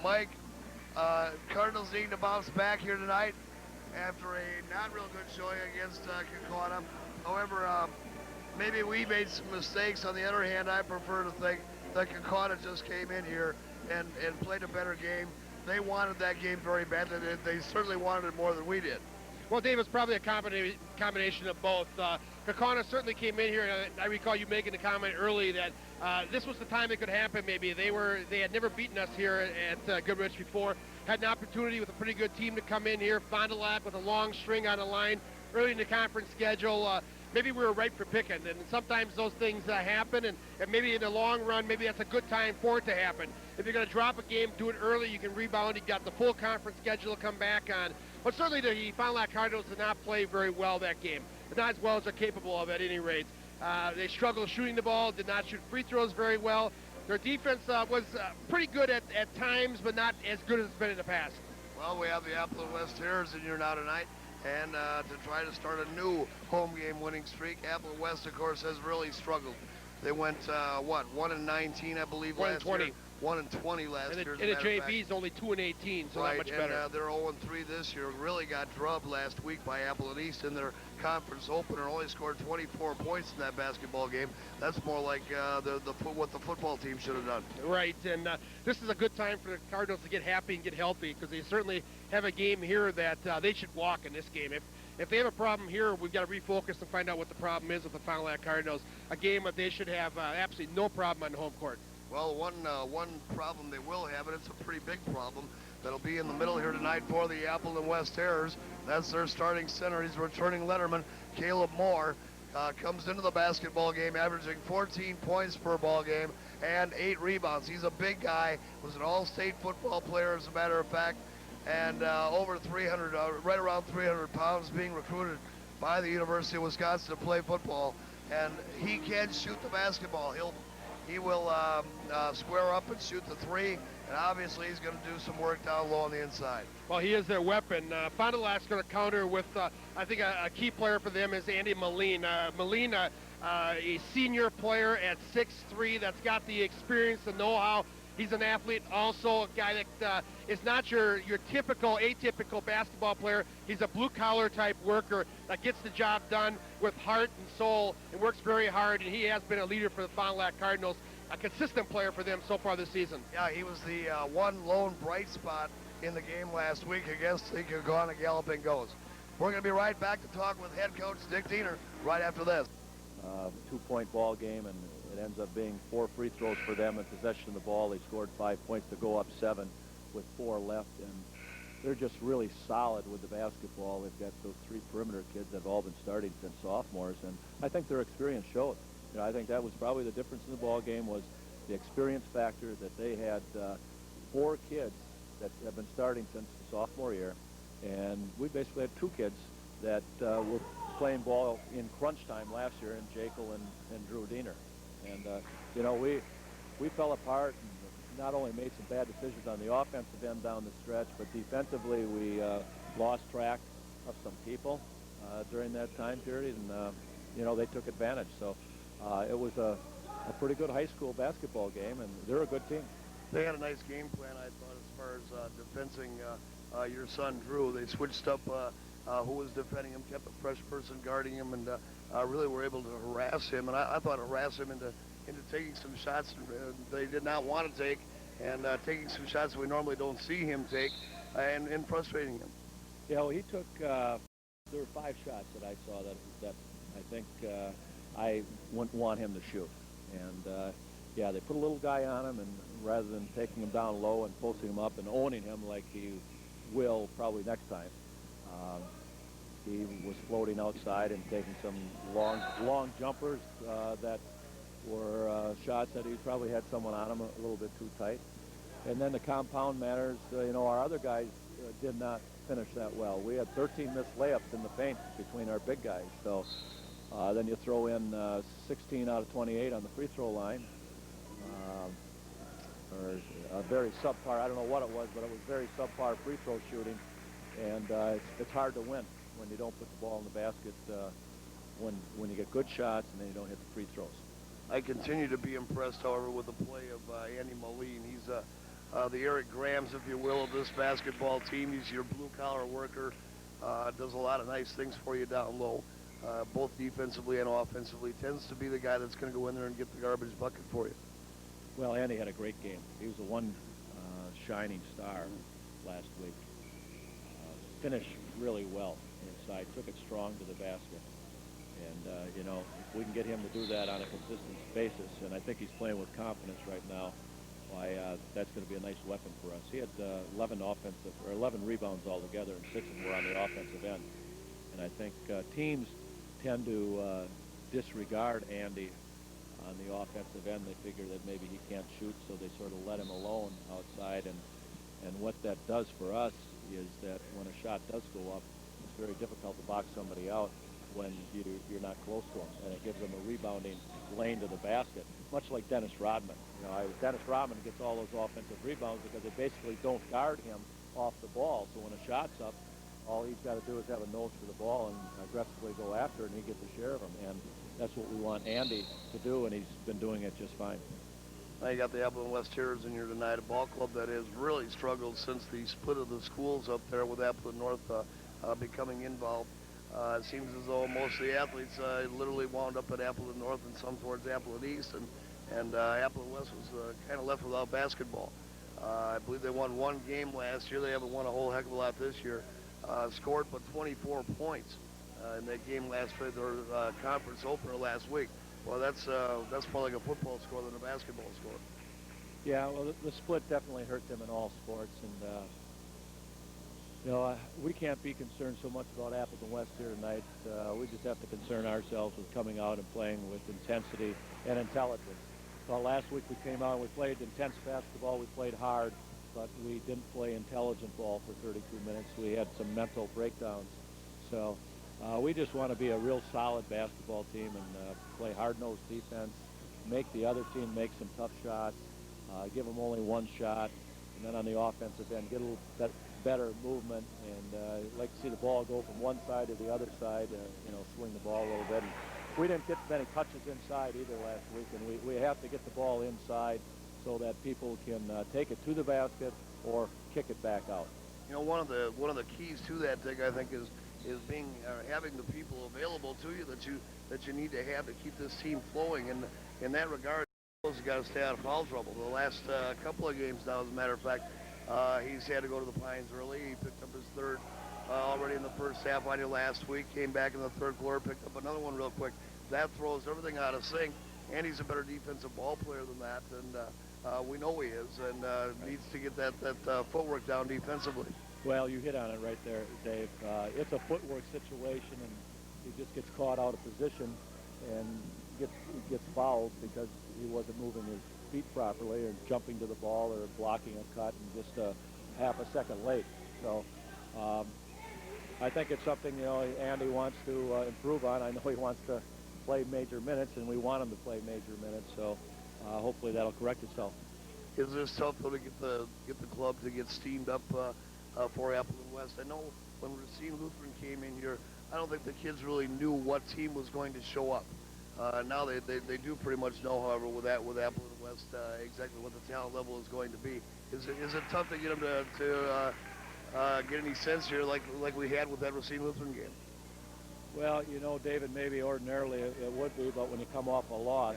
Mike, Cardinals needing to bounce back here tonight after a not real good showing against Kakota. However, maybe we made some mistakes. On the other hand, I prefer to think that Kakota just came in here and played a better game. They wanted that game very badly. They certainly wanted it more than we did. Well, Dave, it's probably a combination of both. Kakana certainly came in here, and I recall you making the comment early that this was the time it could happen. Maybe they had never beaten us here at Goodrich before. Had an opportunity with a pretty good team to come in here. Fond du Lac with a long string on the line early in the conference schedule. Maybe we were ripe for picking, and sometimes those things happen, and maybe in the long run, maybe that's a good time for it to happen. If you're going to drop a game, do it early. You can rebound. You got the full conference schedule to come back on. But certainly the Fond du Lac Cardinals did not play very well that game. Not as well as they're capable of at any rate. They struggled shooting the ball, did not shoot free throws very well. Their defense was pretty good at times, but not as good as it's been in the past. Well, we have the Appleton West Harriers in here now tonight, and to try to start a new home game winning streak. Appleton West, of course, has really struggled. They went, 1-19, I believe, last year. 1-20 last year. And the JV's only 2-18, so right, not much better. And they're 0-3 this year. Really got drubbed last week by Appleton East in their conference opener. Only scored 24 points in that basketball game. That's more like what the football team should have done. Right, and this is a good time for the Cardinals to get happy and get healthy, because they certainly have a game here that they should walk in this game. If they have a problem here, we've got to refocus and find out what the problem is with the Fond du Lac Cardinals. A game that they should have absolutely no problem on the home court. Well, one problem they will have, and it's a pretty big problem, that'll be in the middle here tonight for the Appleton West Harriers. That's their starting center. He's returning letterman, Caleb Moore. Comes into the basketball game averaging 14 points per ball game and 8 rebounds. He's a big guy, was an all-state football player, as a matter of fact, and over 300, right around 300 pounds, being recruited by the University of Wisconsin to play football. And he can shoot the basketball. He will square up and shoot the three, and obviously he's going to do some work down low on the inside. Well, he is their weapon. Fond du Lac's going to counter with, I think a key player for them is Andy Moline. Moline, a senior player at 6'3", that's got the experience, the know-how. He's an athlete, also a guy that is not your typical, atypical basketball player. He's a blue-collar type worker that gets the job done with heart and soul and works very hard, and he has been a leader for the Fond du Lac Cardinals, a consistent player for them so far this season. Yeah, he was the one lone bright spot in the game last week against the Gagana Galloping Goats. We're going to be right back to talk with head coach Dick Diener right after this. 2-point ball game, and it ends up being 4 free throws for them in possession of the ball. They scored 5 points to go up 7 with 4 left, and they're just really solid with the basketball. They've got those 3 perimeter kids that have all been starting since sophomores, and I think their experience showed. You know, I think that was probably the difference in the ball game, was the experience factor, that they had 4 kids that have been starting since the sophomore year, and we basically had 2 kids that were playing ball in crunch time last year, in Jekyll and Drew Diener. And, you know, we fell apart and not only made some bad decisions on the offensive end down the stretch, but defensively we lost track of some people during that time period, and, you know, they took advantage. So it was a pretty good high school basketball game, and they're a good team. They had a nice game plan, I thought, as far as defending your son, Drew. They switched up who was defending him, kept a fresh person guarding him, and really were able to harass him. And I thought harass him into taking some shots they did not want to take, and taking some shots we normally don't see him take, and frustrating him. Yeah, well, he took, there were 5 shots that I saw that I think I wouldn't want him to shoot. And, yeah, they put a little guy on him, and rather than taking him down low and posting him up and owning him like he will probably next time, he was floating outside and taking some long jumpers that were shots that he probably had someone on him a little bit too tight. And then the compound matters, you know, our other guys did not finish that well. We had 13 missed layups in the paint between our big guys. So then you throw in 16 out of 28 on the free throw line. Or a very subpar, I don't know what it was, but it was very subpar free throw shooting. And it's hard to win when you don't put the ball in the basket, when you get good shots and then you don't hit the free throws. I continue to be impressed, however, with the play of Andy Moline. He's the Eric Grahams, if you will, of this basketball team. He's your blue-collar worker. Does a lot of nice things for you down low, both defensively and offensively. Tends to be the guy that's going to go in there and get the garbage bucket for you. Well, Andy had a great game. He was the one shining star last week. Finished really well inside, took it strong to the basket. And, you know, if we can get him to do that on a consistent basis, and I think he's playing with confidence right now, why, that's going to be a nice weapon for us. He had 11 rebounds altogether, and 6 of them were on the offensive end. And I think teams tend to disregard Andy on the offensive end. They figure that maybe he can't shoot, so they sort of let him alone outside. And what that does for us is that when a shot does go up, it's very difficult to box somebody out when you're not close to him, and it gives them a rebounding lane to the basket, much like Dennis Rodman. You know, Dennis Rodman gets all those offensive rebounds because they basically don't guard him off the ball. So when a shot's up, all he's got to do is have a nose for the ball and aggressively go after it, and he gets a share of them. And that's what we want Andy to do, and he's been doing it just fine. Now you got the Appleton West Terriers in here tonight, a ball club that has really struggled since the split of the schools up there with Appleton North becoming involved. It seems as though most of the athletes literally wound up at Appleton North and some towards Appleton East, and Appleton West was kind of left without basketball. I believe they won one game last year. They haven't won a whole heck of a lot this year. Scored but 24 points in that game last week, or conference opener last week. Well, that's more like a football score than a basketball score. Yeah, well, the split definitely hurt them in all sports, and you know, we can't be concerned so much about Appleton West here tonight. We just have to concern ourselves with coming out and playing with intensity and intelligence. So last week we came out and we played intense basketball, we played hard, but we didn't play intelligent ball for 32 minutes. We had some mental breakdowns. So we just want to be a real solid basketball team and play hard-nosed defense, make the other team make some tough shots, give them only one shot, and then on the offensive end, get a little better movement, and like to see the ball go from one side to the other side, you know, swing the ball a little bit. And we didn't get many touches inside either last week, and we have to get the ball inside so that people can take it to the basket or kick it back out. You know, one of the keys to that, Dick, I think, is being having the people available to you that you need to have to keep this team flowing. And in that regard, he's got to stay out of foul trouble. The last couple of games now, as a matter of fact, he's had to go to the Pines early. He picked up his third already in the first half on you last week. Came back in the third quarter, picked up another one real quick. That throws everything out of sync. And he's a better defensive ball player than that, and we know he is, and needs to get that footwork down defensively. Well, you hit on it right there, Dave. It's a footwork situation, and he just gets caught out of position and gets fouled because he wasn't moving his feet properly or jumping to the ball or blocking a cut and just half a second late. So I think it's something, you know, Andy wants to improve on. I know he wants to play major minutes, and we want him to play major minutes, so hopefully that'll correct itself. Is this tough, though, to get the club to get steamed up for Appleton West? I know when Racine Lutheran came in here, I don't think the kids really knew what team was going to show up. Now they do pretty much know, however, with Appleton West exactly what the talent level is going to be. Is it tough to get them to get any sense here like we had with that Racine Lutheran game? Well, you know, David, maybe ordinarily it would be, but when you come off a loss,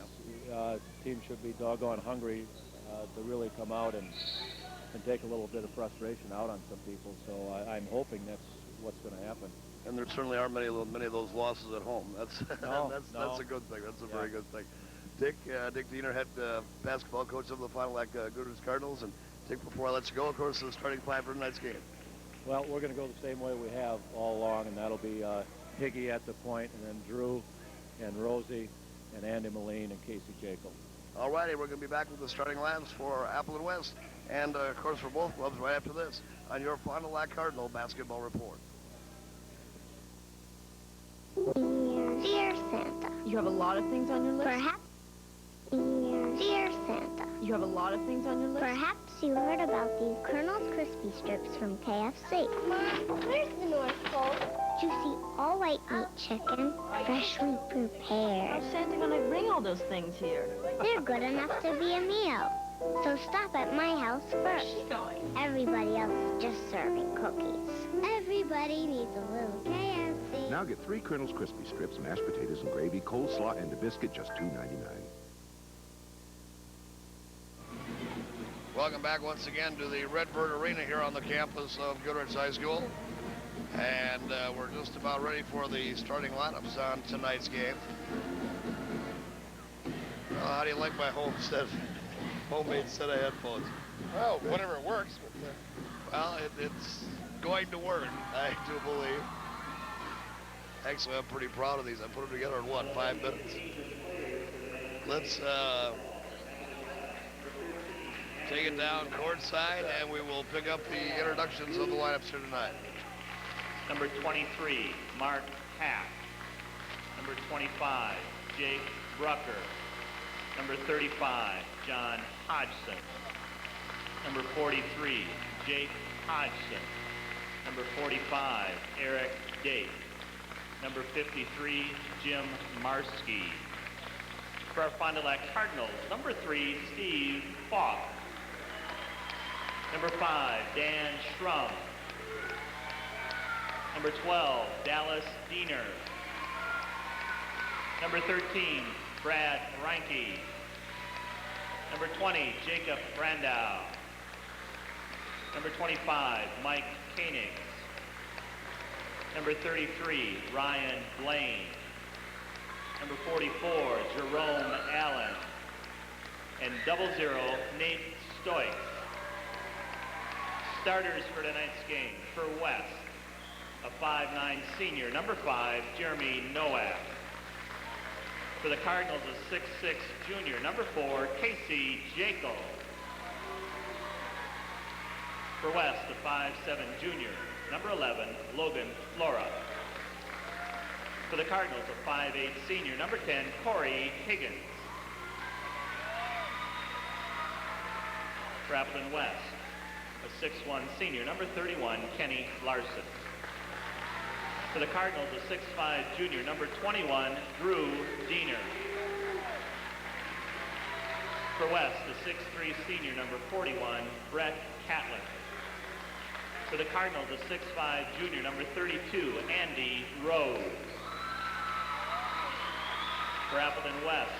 team should be doggone hungry to really come out and take a little bit of frustration out on some people. So I'm hoping that's what's going to happen. And there certainly aren't many of those losses at home. That's a good thing. That's a very good thing. Dick Diener, head basketball coach of the Fond du Lac Gooders Cardinals. And Dick, before I let you go, of course, the starting five for tonight's game. Well, we're going to go the same way we have all along, and that'll be Higgy at the point, and then Drew and Rosie and Andy Moline and Casey Jacob. All righty, we're going to be back with the starting lineups for Appleton West and, of course, for both clubs right after this on your Fond du Lac Cardinal Basketball Report. Dear Santa. You have a lot of things on your list? Perhaps. Dear Santa. You have a lot of things on your list? Perhaps you heard about these Colonel's Crispy Strips from KFC. Mom, where's the North Pole? Juicy, all white meat chicken, freshly prepared. How's Santa gonna bring all those things here? They're good enough to be a meal. So stop at my house first. Everybody else is just serving cookies. Everybody needs a little KFC. Now get 3 Colonel's Crispy Strips, mashed potatoes and gravy, coleslaw, and a biscuit, just $2.99. Welcome back once again to the Redbird Arena here on the campus of Goodrich High School. And we're just about ready for the starting lineups on tonight's game. How do you like my homemade set of headphones? Well, whatever works. Well, it's going to work, I do believe. Actually, I'm pretty proud of these. I put them together in, what, 5 minutes? Let's take it down courtside, and we will pick up the introductions of the lineups here tonight. Number 23, Mark Hack. Number 25, Jake Brucker. Number 35, John Hodgson. Number 43, Jake Hodgson. Number 45, Eric Date. Number 53, Jim Marski. For our Fond du Lac Cardinals, number 3, Steve Falk. Number 5, Dan Schrum. Number 12, Dallas Diener. Number 13, Brad Reinke. Number 20, Jacob Brandau. Number 25, Mike Koenig. Number 33, Ryan Blaine. Number 44, Jerome Allen. And 00, Nate Stoik. Starters for tonight's game for West, a 5'9" senior, number 5, Jeremy Nowak. For the Cardinals, a 6'6" junior, number 4, Casey Jaco. For West, a 5'7" junior, number 11, Logan Flora. For the Cardinals, a 5'8" senior, number 10, Corey Higgins. For Appleton West, a 6'1" senior, number 31, Kenny Larson. For the Cardinals, a 6'5" junior, number 21, Drew Diener. For West, a 6'3" senior, number 41, Brett Catlin. For the Cardinals, a 6'5" junior, number 32, Andy Rose. For Appleton West,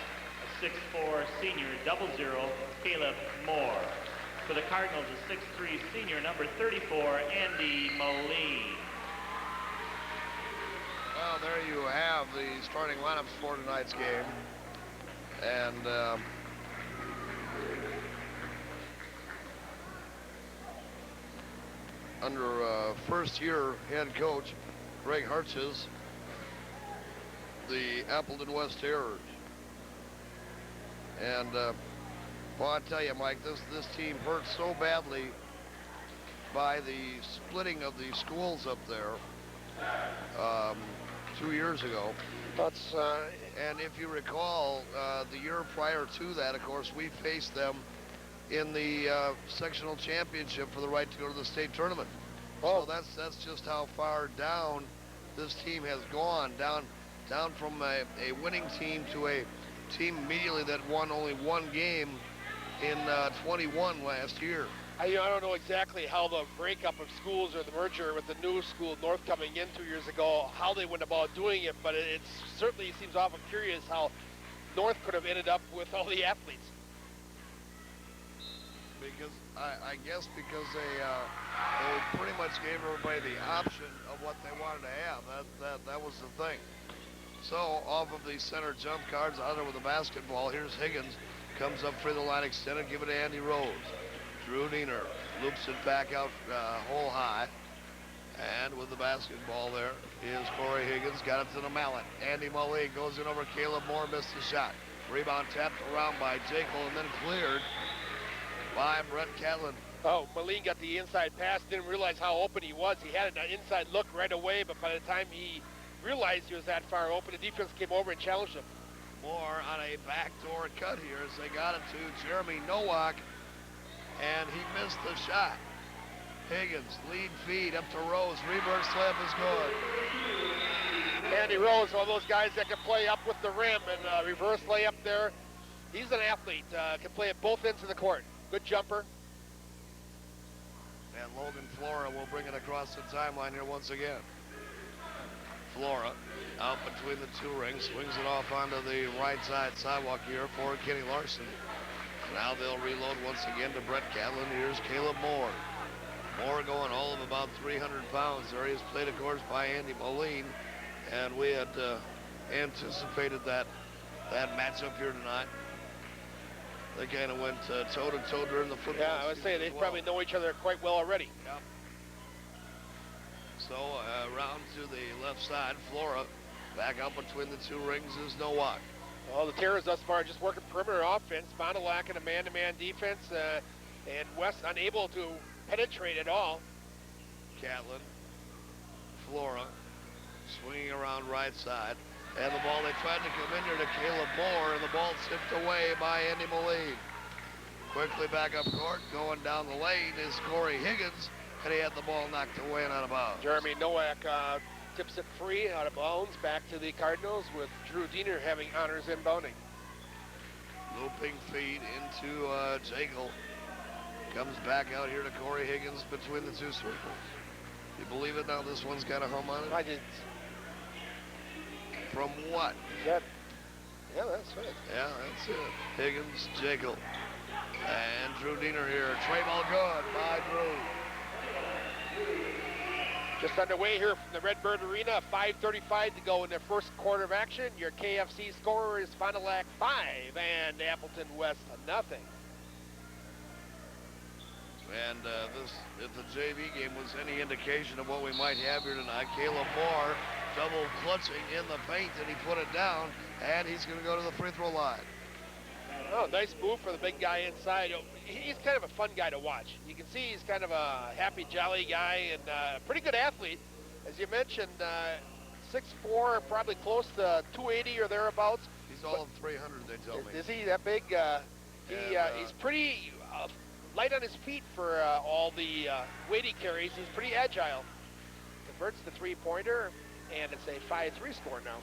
a 6'4" senior, 00, Caleb Moore. For the Cardinals, a 6'3" senior, number 34, Andy Moline. Well, there you have the starting lineups for tonight's game. And under first-year head coach Greg Harches, the Appleton West Terriers. And well, I tell you, Mike, this team hurt so badly by the splitting of the schools up there 2 years ago. That's And if you recall, the year prior to that, of course, we faced them in the sectional championship for the right to go to the state tournament. Oh. So that's just how far down this team has gone, down from a winning team to a team immediately that won only one game in 21 last year. I don't know exactly how the breakup of schools or the merger with the new school, North, coming in 2 years ago, how they went about doing it, but it certainly seems awful curious how North could have ended up with all the athletes. Because I guess because they pretty much gave everybody the option of what they wanted to have. That was the thing. So off of the center jump cards, out there with the basketball, here's Higgins, comes up for the line extended, give it to Andy Rose. Drew Diener loops it back out hole high. And with the basketball there is Corey Higgins, got it to the mallet. Andy Moline goes in over Caleb Moore, missed the shot. Rebound tapped around by Jekyll and then cleared by Brett Catlin. Oh, Moline got the inside pass, didn't realize how open he was. He had an inside look right away, but by the time he realized he was that far open, the defense came over and challenged him. Moore on a backdoor cut here as they got it to Jeremy Nowak, and he missed the shot. Higgins, lead feed up to Rose. Reverse layup is good. Andy Rose, one of those guys that can play up with the rim, and reverse layup there. He's an athlete, can play at both ends of the court. Good jumper. And Logan Flora will bring it across the timeline here once again. Flora out between the two rings, swings it off onto the right side sidewalk here for Kenny Larson. Now they'll reload once again to Brett Catlin. Here's Caleb Moore. Moore going all of about 300 pounds there. He is played, of course, by Andy Moline, and we had anticipated that matchup here tonight. They kind of went toe-to-toe during the football Yeah, I would say they probably know each other quite well already. Yep. So around to the left side, Flora back up between the two rings is Nowak. Well, the Terrors thus far just working perimeter offense. Fond du Lac in a man-to-man defense, and West unable to penetrate at all. Catlin, Flora, swinging around right side. And the ball, they tried to come in here to Caleb Moore, and the ball tipped away by Andy Moline. Quickly back up court, going down the lane is Corey Higgins, and he had the ball knocked away and out of bounds. Jeremy Nowak tips it free out of bounds back to the Cardinals, with Drew Diener having honors inbounding. Looping feed into Jekyll. Comes back out here to Corey Higgins between the two circles. You believe it now? This one's got a hum on it? I didn't. From what? Yeah, that's right. Yeah, that's it. Higgins, Jekyll, and Drew Diener here. Tray ball good by Drew. Just underway here from the Redbird Arena. 5:35 to go in the first quarter of action. Your KFC score is Fond du Lac 5 and Appleton West 0. And if the JV game was any indication of what we might have here tonight, Caleb Moore double clutching in the paint, and he put it down, and he's going to go to the free throw line. Oh, nice move for the big guy inside. He's kind of a fun guy to watch. You can see he's kind of a happy, jolly guy, and a pretty good athlete. As you mentioned, 6'4", probably close to 280 or thereabouts. He's all of 300, they tell me. Is he that big? He's pretty light on his feet for all the weight he carries. He's pretty agile. Converts the three-pointer, and it's a 5-3 score now.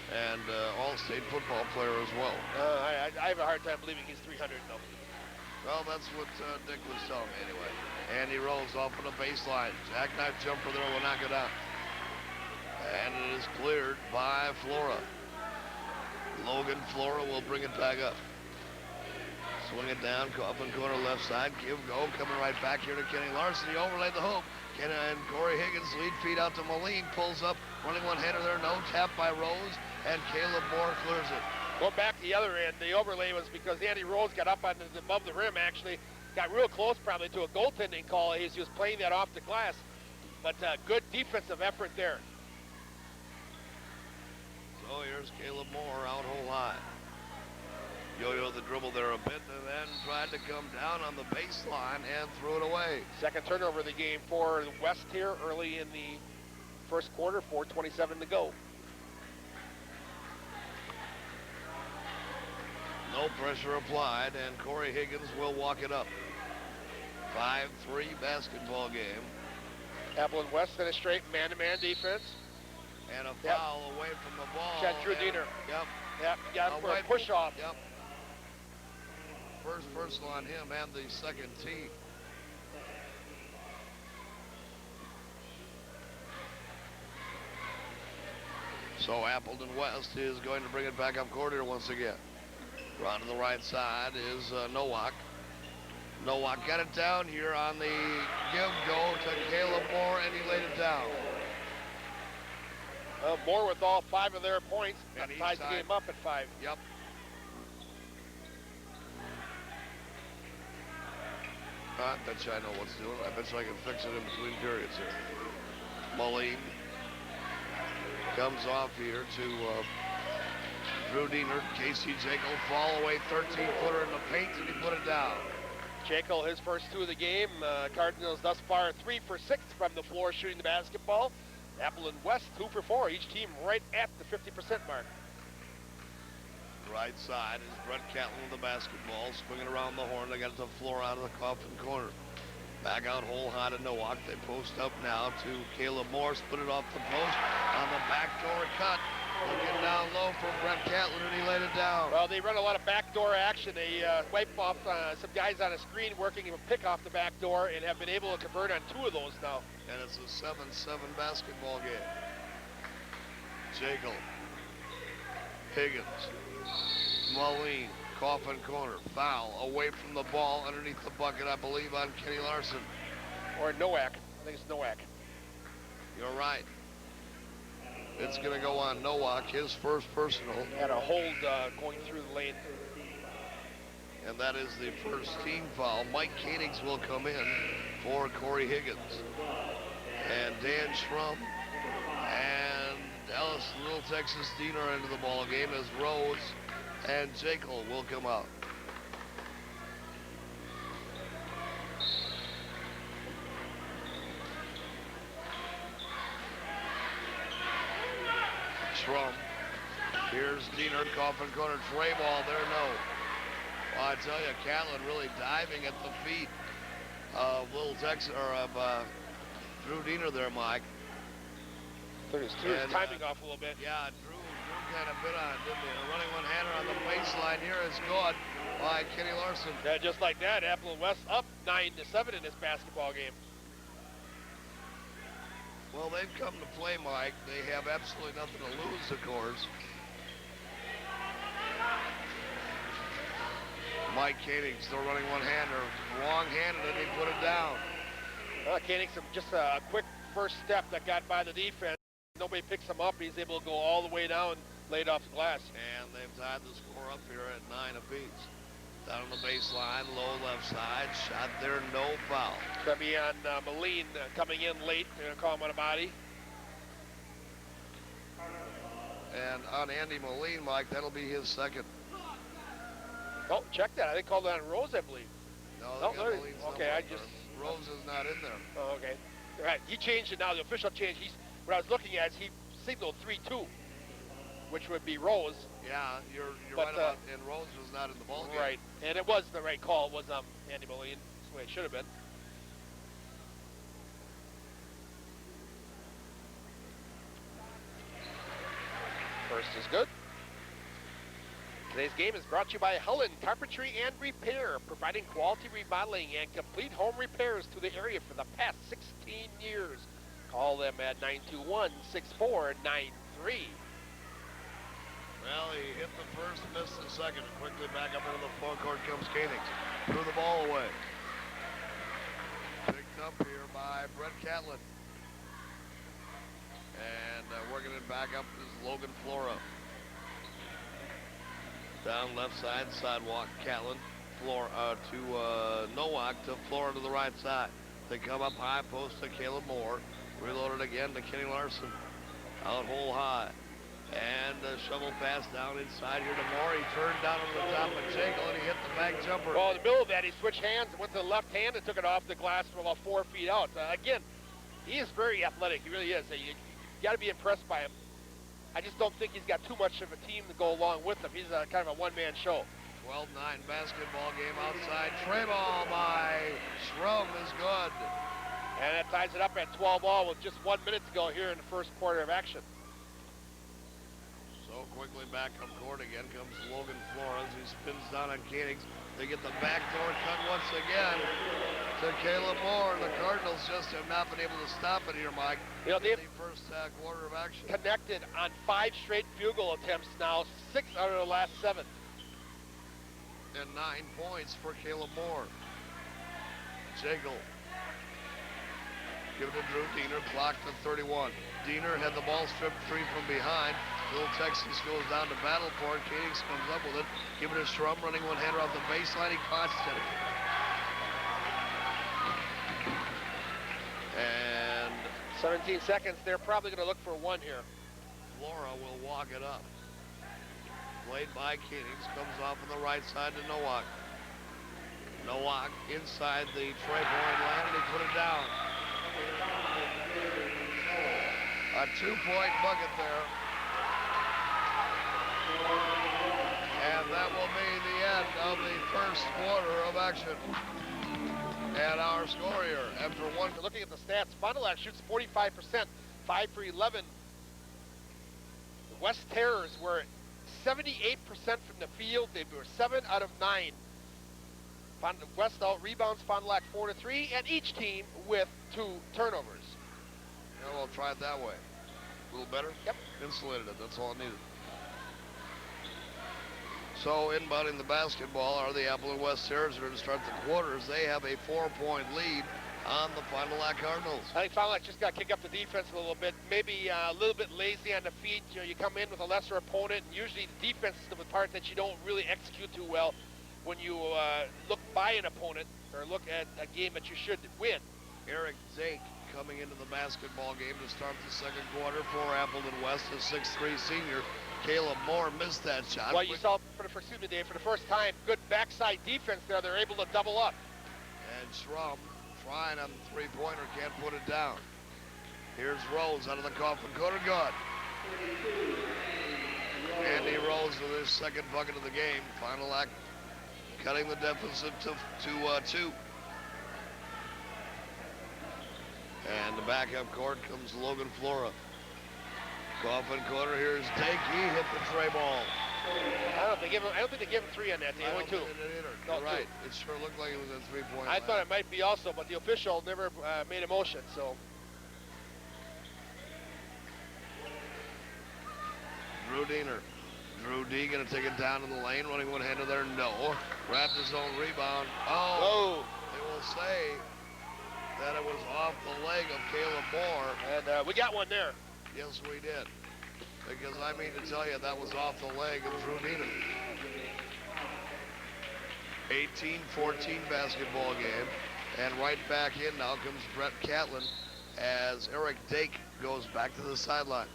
And all-state football player as well. I have a hard time believing he's 300, though. Well, that's what Dick was telling me anyway. And he rolls off on the baseline. Jackknife jumper there will knock it out. And it is cleared by Flora. Logan Flora will bring it back up. Swing it down, up in corner left side. Give go, coming right back here to Kenny Larson. He overlaid the hoop. Kenny and Corey Higgins lead feed out to Moline. Pulls up, running one-hander there. No tap by Rose, and Caleb Moore clears it. Go back to the other end. The overlay was because Andy Rose got up above the rim, actually. Got real close probably to a goaltending call. He was playing that off the glass. But good defensive effort there. So here's Caleb Moore out whole high. Yo-yo the dribble there a bit, and then tried to come down on the baseline and threw it away. Second turnover of the game for West here early in the first quarter, 4:27 to go. No pressure applied, and Corey Higgins will walk it up. 5-3 basketball game. Appleton West in a straight man-to-man defense. And a foul away from the ball. Got Drew Diener. Yep. Got him for a push-off. Yep. First personal on him and the second team. So Appleton West is going to bring it back up court here once again. Around to the right side is Nowak. Nowak got it down here on the give-go to Caleb Moore, and he laid it down. Moore with all 5 of their points. That And ties the game up at 5. Yep. I bet you I know what's doing. I bet you I can fix it in between periods here. Moline comes off here to Drew Diener. Casey Jekyll fall away 13-footer in the paint, and he put it down. Jekyll, his first 2 of the game. Cardinals thus far 3 for 6 from the floor shooting the basketball. Appleton West 2 for 4. Each team right at the 50% mark. Right side is Brett Catlin with the basketball, swinging around the horn. They got the floor out of the coffin corner. Back out whole high to Nowak. They post up now to Caleb Moore. Split it off the post on the backdoor cut. Looking down low for Brett Catlin, and he laid it down. Well, they run a lot of backdoor action. They wipe off some guys on a screen working a pick off the back door and have been able to convert on 2 of those now. And it's a 7-7 basketball game. Jekyll, Higgins, Moline, Coffin corner, foul, away from the ball, underneath the bucket, I believe, on Kenny Larson. Or Nowak. I think it's Nowak. You're right. It's going to go on Nowak, his first personal. Had a hold going through the lane. And that is the first team foul. Mike Koenigs will come in for Corey Higgins. And Dan Schrum and Dallas Little Texas Dean are into the ball game as Rose and Jekyll will come out. Schrum. Here's Diener, Coffin corner, tray ball there, no. Well, I tell you, Catlin really diving at the feet of Little Texas, or of Drew Diener there, Mike. Threw his timing off a little bit. Yeah, Drew kind of bit on it, didn't he? A running one-hander on the baseline here is good by Kenny Larson. Yeah, just like that, Appleton West up 9-7 in this basketball game. Well, they've come to play, Mike. They have absolutely nothing to lose, of course. Mike Koenig still running one-hander. Long-handed, and he put it down. Koenig, just a quick first step that got by the defense. Nobody picks him up. He's able to go all the way down, laid off the glass. And they've tied the score up here at 9 apiece. Down on the baseline, low left side, shot there, no foul. It's going to be on Moline coming in late. They're going to call him on a body. And on Andy Moline, Mike, that'll be his second. Oh, check that. I think called it on Rose, I believe. No, Moline's okay, I just... Rose is not in there. Oh, okay. All right, he changed it now. The official change, what I was looking at is he signaled 3-2, which would be Rose. Yeah, you're right about, and Rose was not in the ball game. Right, and it was the right call. It was Andy Moline. That's the way it should have been. First is good. Today's game is brought to you by Helen Carpentry and Repair, providing quality remodeling and complete home repairs to the area for the past 16 years. Call them at 921-6493. Well, he hit the first, missed the second, and quickly back up into the forecourt comes Koenig. Threw the ball away. Picked up here by Brett Catlin. And working it back up is Logan Flora. Down left side, sidewalk, Catlin, to Nowak, to Flora to the right side. They come up high, post to Caleb Moore. Reloaded again to Kenny Larson. Out hole high. And a shovel pass down inside here to Moore. He turned down on the top of Jekyll and he hit the back jumper. Well, in the middle of that, he switched hands and went to the left hand and took it off the glass from about 4 feet out. Again, he is very athletic. He really is. You got to be impressed by him. I just don't think he's got too much of a team to go along with him. He's kind of a one-man show. 12-9 basketball game outside. Tray ball by Schrum is good. And that ties it up at 12-all with just 1 minute to go here in the first quarter of action. So quickly back up court again comes Logan Flores. He spins down on Koenigs. They get the backdoor cut once again to Caleb Moore. And the Cardinals just have not been able to stop it here, Mike. You know, they've the first quarter of action. Connected on 5 straight field goal attempts now, 6 out of the last 7. And 9 points for Caleb Moore. Jekyll. Give it to Drew Diener, clock to 31. Diener had the ball stripped free from behind. Little Texas goes down to battle for it. Koenigs comes up with it. Give it to Schrum, running one-hander off the baseline. He caught it. And 17 seconds. They're probably going to look for one here. Flora will walk it up. Played by Koenigs. Comes off on the right side to Nowak. Nowak inside the tray point line, and he put it down. A 2-point bucket there. And that will be the end of the first quarter of action. And our score here after one. Looking at the stats, Fond du Lac shoots 45%, 5 for 11. West Terrors were 78% from the field. They were 7 out of 9. West out rebounds Fond du Lac 4-3, and each team with 2 turnovers. Yeah, we'll try it that way. A little better? Yep. Insulated it. That's all it needed. So inbounding the basketball are the Appleton West Terrors who are to start the quarters. They have a 4-point lead on the Fond du Lac Cardinals. I think Fond du Lac just got to kick up the defense a little bit. Maybe a little bit lazy on the feet. You know, you come in with a lesser opponent, and usually the defense is the part that you don't really execute too well when you look by an opponent or look at a game that you should win. Eric Zake coming into the basketball game to start the second quarter for Appleton West, a 6'3" senior. Caleb Moore missed that shot. Well, you saw, for the first time, good backside defense there. They're able to double up. And Schrum trying on the three-pointer, can't put it down. Here's Rose out of the coffin corner, good. Andy Rose with his second bucket of the game. Fond du Lac cutting the deficit to 2. And the backup court comes Logan Flora. Coffin corner, here's Dake. He hit the tray ball. I don't think they gave him 3 on that. They only 2. You're right. It sure looked like it was a 3-point I thought it might be also, but the official never made a motion, so. Drew Diener. Drew D going to take it down in the lane, running one-handed there, no. Grabbed his own rebound. Oh, they will say that it was off the leg of Caleb Moore. And we got one there. Yes, we did. Because I mean to tell you, that was off the leg of Drew Diener. 18-14 basketball game. And right back in now comes Brett Catlin as Eric Dake goes back to the sideline.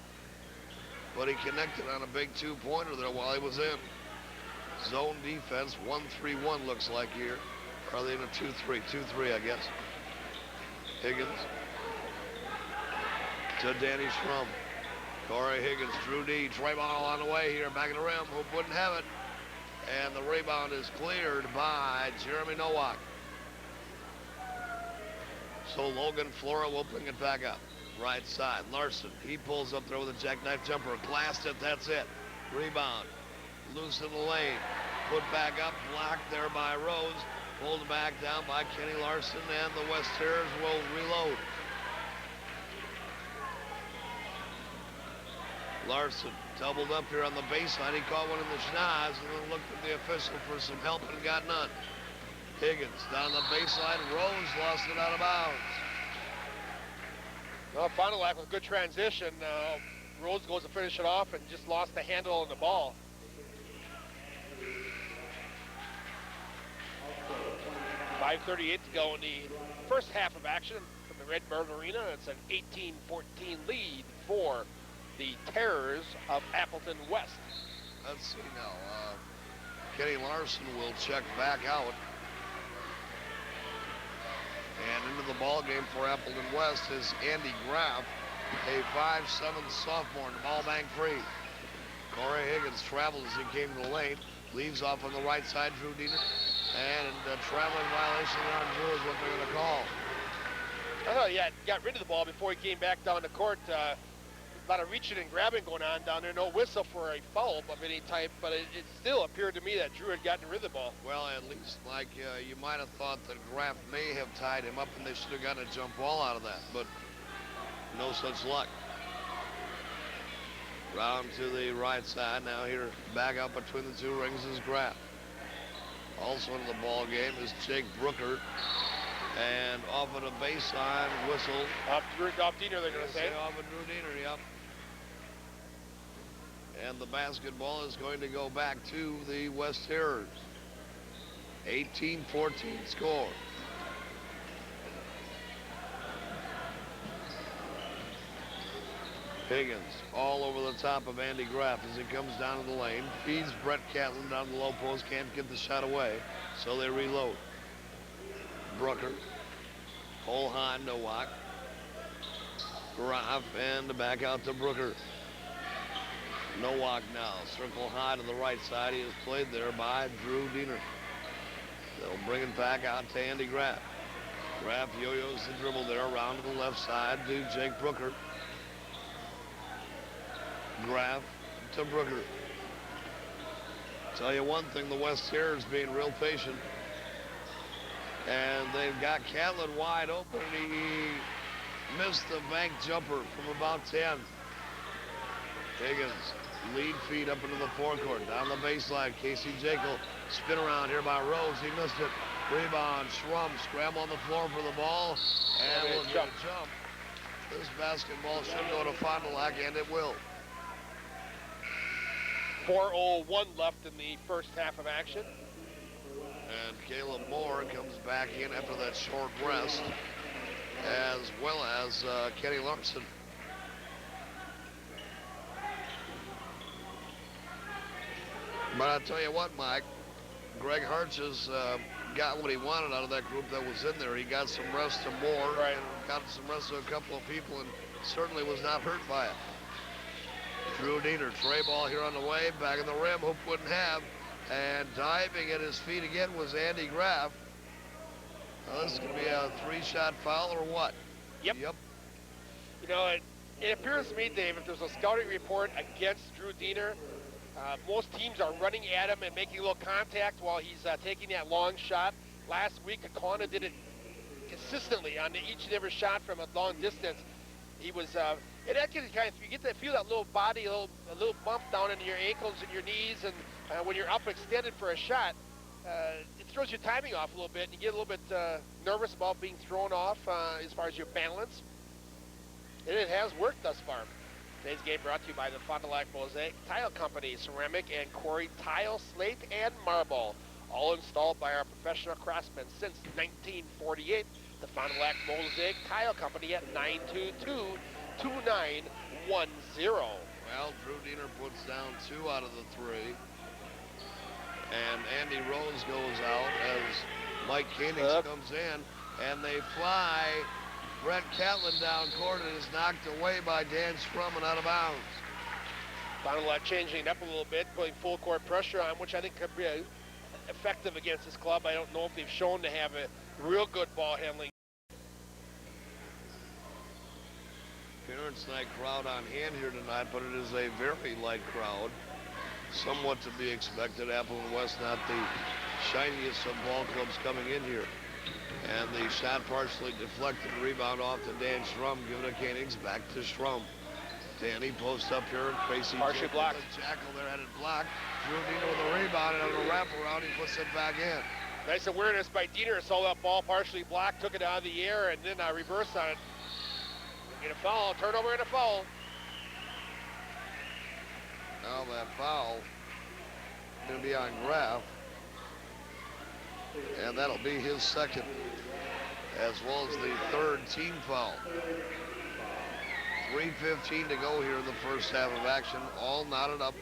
But he connected on a big 2-pointer there while he was in. Zone defense, 1-3-1 looks like here. Or are they in a 2-3? 2-3, I guess. Higgins to Danny Schrum. Corey Higgins, Drew D, tray ball on the way here, back of the rim. Hope wouldn't have it. And the rebound is cleared by Jeremy Nowak. So Logan Flora will bring it back up. Right side, Larson, he pulls up there with a jackknife jumper. Blast it, that's it. Rebound, loose in the lane. Put back up, blocked there by Rose. Pulled back down by Kenny Larson, and the West Terrors will reload. Larson doubled up here on the baseline. He caught one in the schnoz and then looked at the official for some help and got none. Higgins down the baseline. Rose lost it out of bounds. Well, Fond du Lac with good transition. Rose goes to finish it off and just lost the handle on the ball. .5:38 to go in the first half of action from the Redbird Arena. It's an 18-14 lead for the Terrors of Appleton West. Let's see now. Kenny Larson will check back out. And into the ball game for Appleton West is Andy Graff, a 5'7" sophomore, and the ball bank free. Corey Higgins travels as he came to the lane, leaves off on the right side, Drew Diener, and a traveling violation on Drew is what they're going to call. I thought he got rid of the ball before he came back down the court. A lot of reaching and grabbing going on down there. No whistle for a foul of any type, but it still appeared to me that Drew had gotten rid of the ball. Well, at least like you might have thought that Graff may have tied him up and they should have gotten a jump ball out of that, but no such luck. Round to the right side. Now here, back up between the two rings is Graff. Also into the ball game is Jake Brooker. And off of the baseline, whistle. Off Diener, they're going to say. Off of Drew Diener, yep. And the basketball is going to go back to the West Terrors. 18-14 score. Higgins all over the top of Andy Graff as he comes down to the lane. Feeds Brett Catlin down the low post. Can't get the shot away, so they reload. Brooker. Holheim, Nowak. Graff and back out to Brooker. Nowak now, circle high to the right side. He is played there by Drew Diener. They'll bring it back out to Andy Graff. Graff yo-yos the dribble there around to the left side to Jake Brooker. Graff to Brooker. Tell you one thing, the West Harriers being real patient. And they've got Catlin wide open. He missed the bank jumper from about 10. Higgins, lead feed up into the forecourt. Down the baseline, Casey Jekyll. Spin around here by Rose. He missed it. Rebound, Schrum, scramble on the floor for the ball. And we'll get a jump. This basketball should go to Fond du Lac, and it will. 4:01 left in the first half of action. And Caleb Moore comes back in after that short rest, as well as Kenny Larson. But I'll tell you what, Mike, Greg Hartz has got what he wanted out of that group that was in there. He got some rest to Moore, right, and got some rest to a couple of people, and certainly was not hurt by it. Drew Diener, tray ball here on the way, back in the rim, hoop wouldn't have. And diving at his feet again was Andy Graff. This is going to be a 3-shot foul or what? Yep. You know, it appears to me, Dave, if there's a scouting report against Drew Diener, most teams are running at him and making a little contact while he's taking that long shot. Last week, Akana did it consistently on each and every shot from a long distance. He was, it actually kind of, you get to feel that little body, a little bump down into your ankles and your knees, and when you're up extended for a shot, it throws your timing off a little bit, and you get a little bit nervous about being thrown off as far as your balance. And it has worked thus far. Today's game brought to you by the Fond du Lac Mosaic Tile Company, ceramic and quarry tile, slate, and marble. All installed by our professional craftsmen since 1948. The Fond du Lac Mosaic Tile Company at 922-2910. Well, Drew Diener puts down 2 out of the 3. And Andy Rose goes out as Mike Koenig comes in, and they fly Brett Catlin down court, and is knocked away by Dan Schrum and out of bounds. Fond du Lac changing it up a little bit, putting full court pressure on, which I think could be effective against this club. I don't know if they've shown to have a real good ball handling. Parents' night crowd on hand here tonight, but it is a very light crowd. Somewhat to be expected. Appleton West not the shiniest of ball clubs coming in here. And the shot partially deflected, rebound off to Dan Schrum, giving it Koenigs, back to Schrum. Danny posts up here, and Tracy partially blocked. Jackal there had it blocked. Drew Diener with a rebound, and on a wraparound, he puts it back in. Nice awareness by Diener, saw that ball partially blocked, took it out of the air, and then reverse on it. Get a foul, turnover and a foul. Now that foul going to be on Graff, and that'll be his second, as well as the 3rd team foul. 3:15 to go here in the first half of action, all knotted up.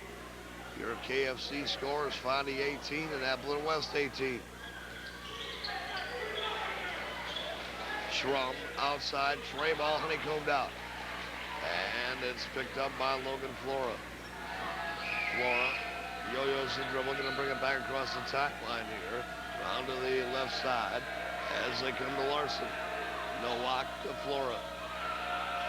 Your KFC scores, Fondy 18 and Appleton West 18. Schrum outside, tray ball honeycombed out. And it's picked up by Logan Flora. Flora yo-yos the dribble, going to bring it back across the timeline here. Round to the left side as they come to Larson. Nowak to Flora.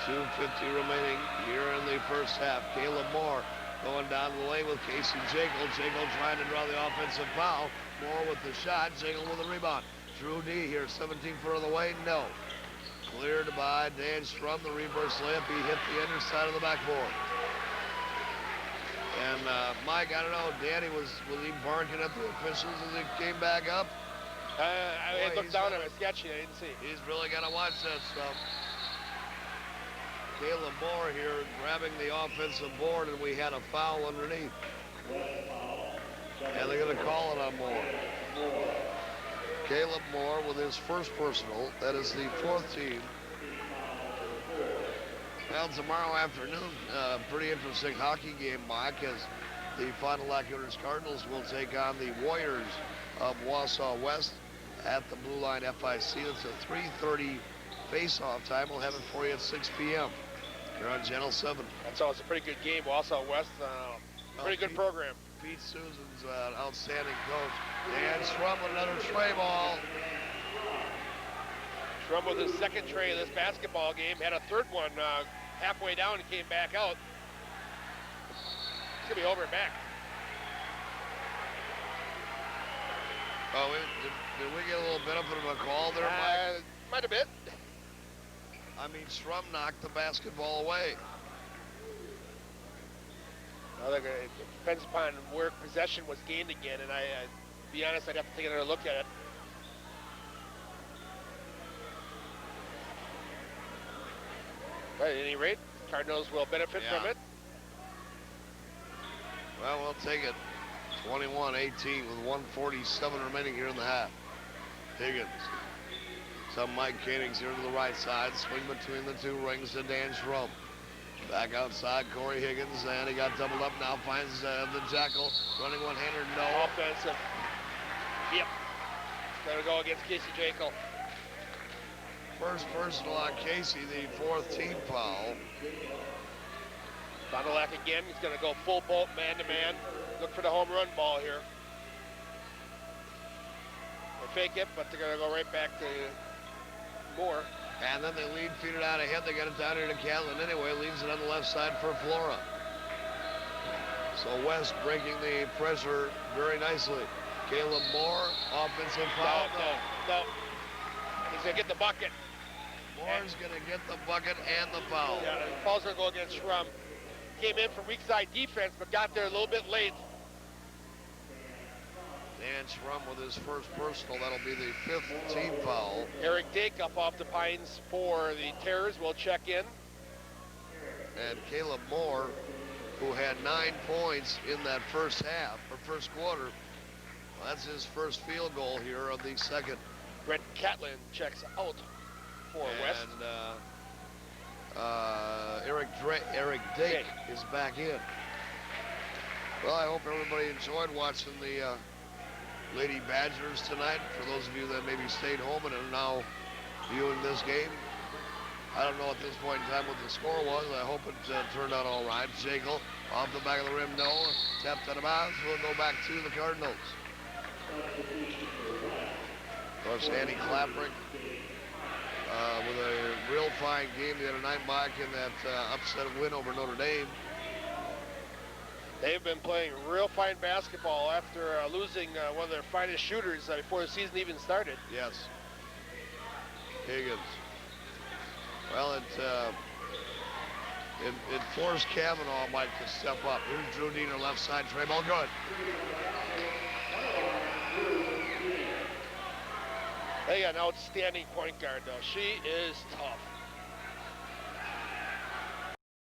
2:50 remaining here in the first half. Caleb Moore going down the lane with Casey Jekyll. Jekyll trying to draw the offensive foul. Moore with the shot. Jekyll with the rebound. Drew D here, 17 foot of the way. No. Cleared by Dan Schrum. The reverse layup. He hit the underside of the backboard. And Mike, I don't know, Danny was he barking at the officials as he came back up? I looked down at it, sketchy, I didn't see. He's really got to watch that stuff. Caleb Moore here grabbing the offensive board, and we had a foul underneath. And they're going to call it on Moore. Caleb Moore with his first personal. That is the 4th team. Well, tomorrow afternoon, pretty interesting hockey game, Mike, as the Fond du Lac Cardinals will take on the Warriors of Wausau West at the Blue Line FIC. It's a 3:30 face-off time. We'll have it for you at 6 p.m. Here on Channel 7. That's all. It's a pretty good game. Wausau West, pretty good program. Pete Susan's an outstanding coach. Dan Schrum with another tray ball. Schrum with his 2nd tray of this basketball game. Had a 3rd one halfway down and came back out. He's going to be over and back. Oh, did we get a little benefit of a call there, Mike? Might have been. I mean, Shrum knocked the basketball away. Well, it depends upon where possession was gained again, and to be honest, I'd have to take another look at it. But at any rate, Cardinals will benefit from it. Well, we'll take it. 21-18 with 1:47 remaining here in the half. Higgins. Some Mike Koenigs here to the right side. Swing between the two rings to Dan Shrum. Back outside, Corey Higgins, and he got doubled up now. Finds the Jackal running one-hander. No. Offensive. Yep. Gonna go against Casey Jackal. First personal on Casey, the 4th team foul. Fondulac again. He's gonna go full bolt, man-to-man. Look for the home run ball here. They fake it, but they're gonna go right back to Moore. And then they lead, feed it out ahead. They get it down here to Catlin anyway. Leaves it on the left side for Flora. So West breaking the pressure very nicely. Caleb Moore, offensive foul. No. He's gonna get the bucket. Moore's gonna get the bucket and the foul. Yeah, the foul's gonna go against Shrum. Came in from weak side defense, but got there a little bit late. Dan Shrum with his first personal. That'll be the 5th team foul. Eric Dake up off the Pines for the Terrors will check in. And Caleb Moore, who had 9 points in that first half, or first quarter, well, that's his first field goal here of the second. Brent Catlin checks out for West. And Eric Dake is back in. Well, I hope everybody enjoyed watching the Lady Badgers tonight. For those of you that maybe stayed home and are now viewing this game, I don't know at this point in time what the score was. I hope it turned out all right. Jekyll off the back of the rim, no. Tapped out of bounds. We'll go back to the Cardinals. Of course, Andy Klaprick with a real fine game the other night, Mike, in that upset win over Notre Dame. They've been playing real fine basketball after losing one of their finest shooters before the season even started. Yes. Higgins. Well, it forced Kavanaugh, Mike, to step up. Here's Drew Diener, left side, tray ball, good. They got an outstanding point guard, though. She is tough.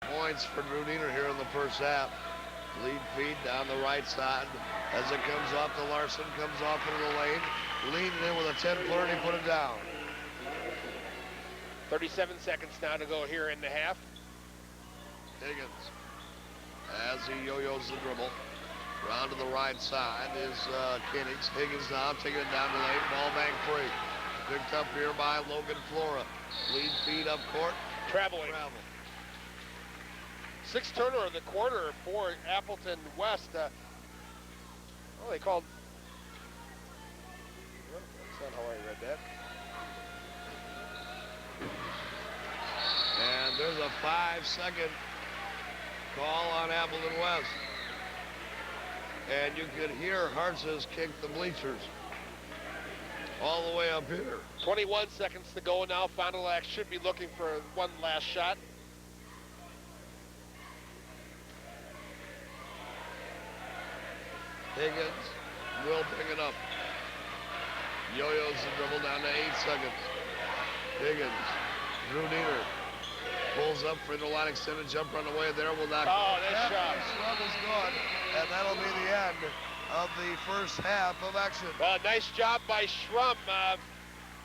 Points for Drew Diener here in the first half. Lead feed down the right side. As it comes off to Larson, comes off into the lane. Leaning in with a 10-footer, he put it down. 37 seconds now to go here in the half. Higgins, as he yo-yos the dribble. Round to the right side is Koenigs. Higgins now taking it down the lane. Ball bank free. Picked up here by Logan Flora. Lead feed up court. Traveling. Sixth turnover of the quarter for Appleton West. Well, they called. That's not how I read that. And there's a 5-second call on Appleton West. And you could hear Hartz's kick the bleachers all the way up here. 21 seconds to go now. Fond du Lac should be looking for one last shot. Higgins will pick it up. Yo-yos the dribble down to 8 seconds. Higgins, Drew Diener pulls up for the line, extended jumper on the way there. Will not. Oh, nice shot. Shrum is good, and that'll be the end of the first half of action. Nice job by Shrum.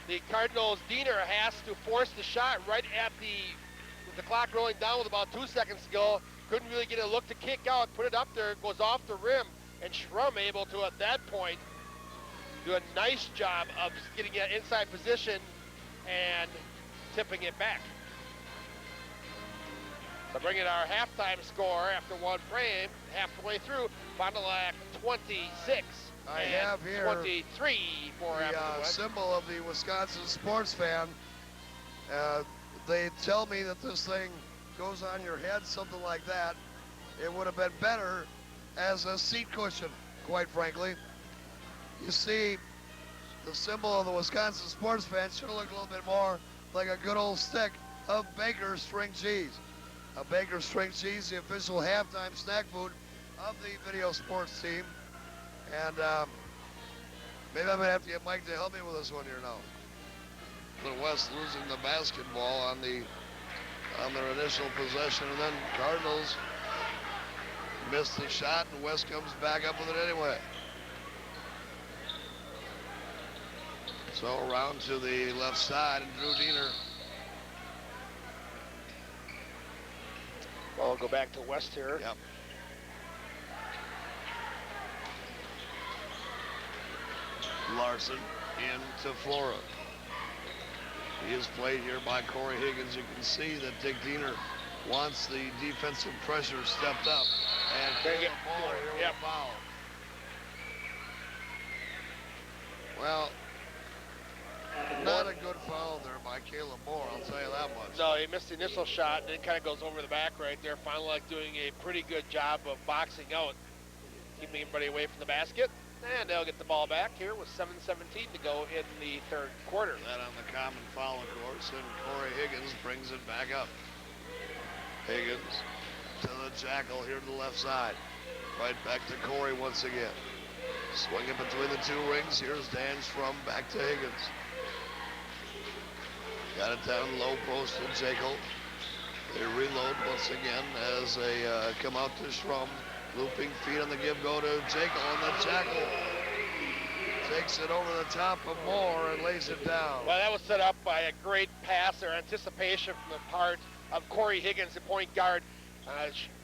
The Cardinals' Diener has to force the shot right at with the clock rolling down with about 2 seconds to go. Couldn't really get a look to kick out, put it up there, it goes off the rim, and Shrum able to, at that point, do a nice job of getting that inside position and tipping it back. So bringing our halftime score after one frame, halfway through, Fond du Lac 26. I have here 23 for Appleton West. Symbol of the Wisconsin sports fan. They tell me that this thing goes on your head, something like that. It would have been better as a seat cushion, quite frankly. You see, the symbol of the Wisconsin sports fan should have looked a little bit more like a good old stick of Baker's string cheese. A Baker's string cheese, the official halftime snack food of the video sports team. And maybe I'm gonna have to get Mike to help me with this one here now. The West losing the basketball on their initial possession, and then Cardinals missed the shot, and West comes back up with it anyway. So around to the left side, and Drew Diener. Well, we'll go back to West here. Yep. Larson into Flora. He is played here by Corey Higgins. You can see that Dick Diener wants the defensive pressure stepped up. And Caleb Moore here with a foul. Well, not a good foul there by Caleb Moore, I'll tell you that much. No, he missed the initial shot, and it kind of goes over the back right there. Finally, like doing a pretty good job of boxing out, keeping everybody away from the basket. And they'll get the ball back here with 7:17 to go in the third quarter. That on the common foul, of course, and Corey Higgins brings it back up. Higgins to the Jackal here to the left side. Right back to Corey once again. Swinging between the two rings. Here's Dan Schrum back to Higgins. Got it down low post to Jekyll. They reload once again as they come out to Schrum. Looping feet on the give-go to Jekyll, and the Jackal takes it over the top of Moore and lays it down. Well, that was set up by a great pass or anticipation from the part of Corey Higgins, the point guard.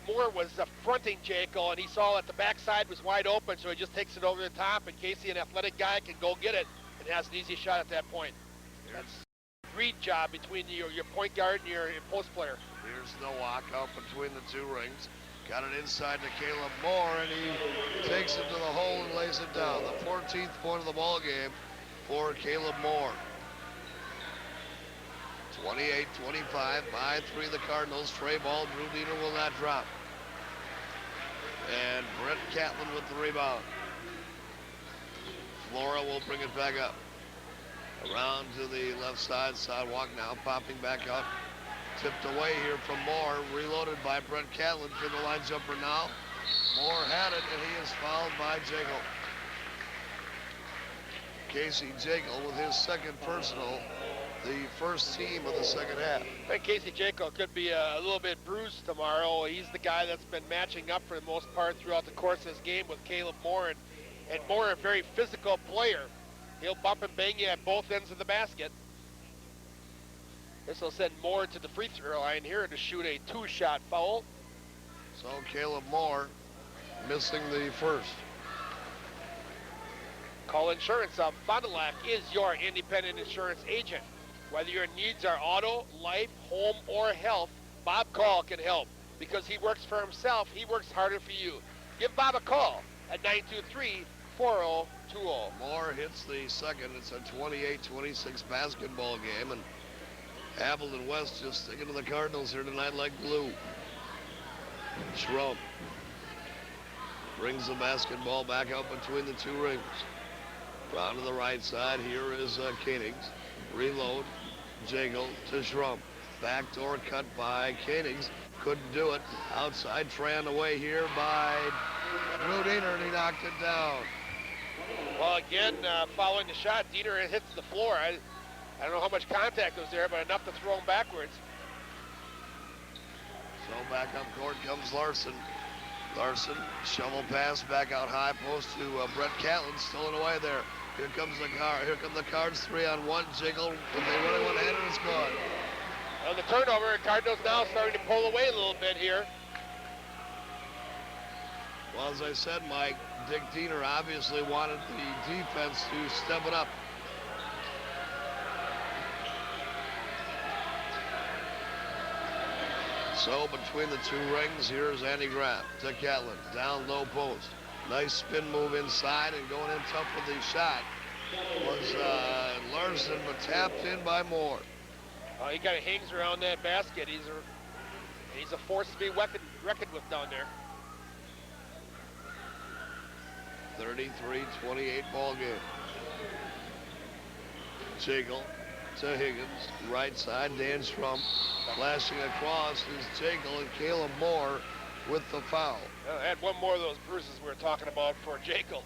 Moore was fronting Jekyll, and he saw that the backside was wide open, so he just takes it over the top, and Casey, an athletic guy, can go get it and has an easy shot at that point. That's a read job between your point guard and your post player. Here's Nowak out between the two rings. Got it inside to Caleb Moore, and he takes it to the hole and lays it down. The 14th point of the ball game for Caleb Moore. 28-25 by 3 the Cardinals. Trey ball, Drew Diener will not drop. And Brett Catlin with the rebound. Flora will bring it back up. Around to the left side, sidewalk now, popping back up. Tipped away here from Moore, reloaded by Brett Catlin for the line jumper now. Moore had it, and he is fouled by Jekyll. Casey Jekyll with his second personal, the first team of the second half. I think Casey Jekyll could be a little bit bruised tomorrow. He's the guy that's been matching up for the most part throughout the course of this game with Caleb Moore, and Moore, a very physical player. He'll bump and bang you at both ends of the basket. This will send Moore to the free throw line here to shoot a 2-shot foul. So Caleb Moore missing the first. Call Insurance of Fond du Lac is your independent insurance agent. Whether your needs are auto, life, home, or health, Bob Call can help. Because he works for himself, he works harder for you. Give Bob a call at 923-4020. Moore hits the second. It's a 28-26 basketball game, and Appleton West just sticking to the Cardinals here tonight like glue. Schrum brings the basketball back out between the two rings. Round to the right side, here is Koenigs. Reload, Jekyll to Schrum. Backdoor cut by Koenigs. Couldn't do it. Outside Trey on the way here by Drew Diener, and he knocked it down. Well, again, following the shot, Diener hits the floor. I don't know how much contact was there, but enough to throw him backwards. So back up court comes Larson. Larson, shovel pass back out high post to Brett Catlin, stolen away there. Here comes the car. Here come the Cards 3-on-1. Jiggle. If they really want to hit it, it's gone. On the turnover, Cardinals now starting to pull away a little bit here. Well, as I said, Mike, Dick Diener obviously wanted the defense to step it up. So between the two rings, here's Andy Graff to Catlin. Down low post. Nice spin move inside, and going in tough with the shot was Larson, but tapped in by Moore. He kind of hangs around that basket. He's a force to be reckoned with down there. 33-28 ball game. Jekyll to Higgins, right side, Dan Strum. Flashing across is Jekyll and Caleb Moore with the foul. Had one more of those bruises we were talking about for Jekyll.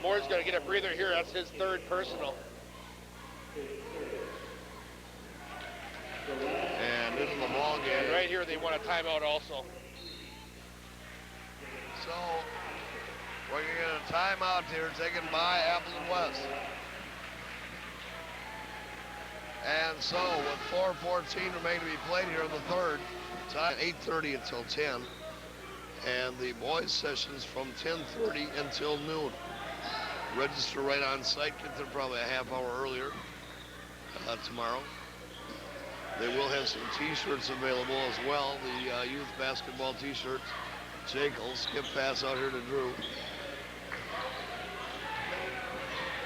Moore's going to get a breather here. That's his third personal. And into the ball game. And right here, they want a timeout also. So we're going to get a timeout here taken by Appleton West. And so with 4:14 remaining to be played here in the third, time 8:30 until 10. And the boys sessions from 10:30 until noon. Register right on site, get there probably a half hour earlier tomorrow. They will have some t-shirts available as well, the youth basketball t-shirts. Jekyll, skip pass out here to Drew.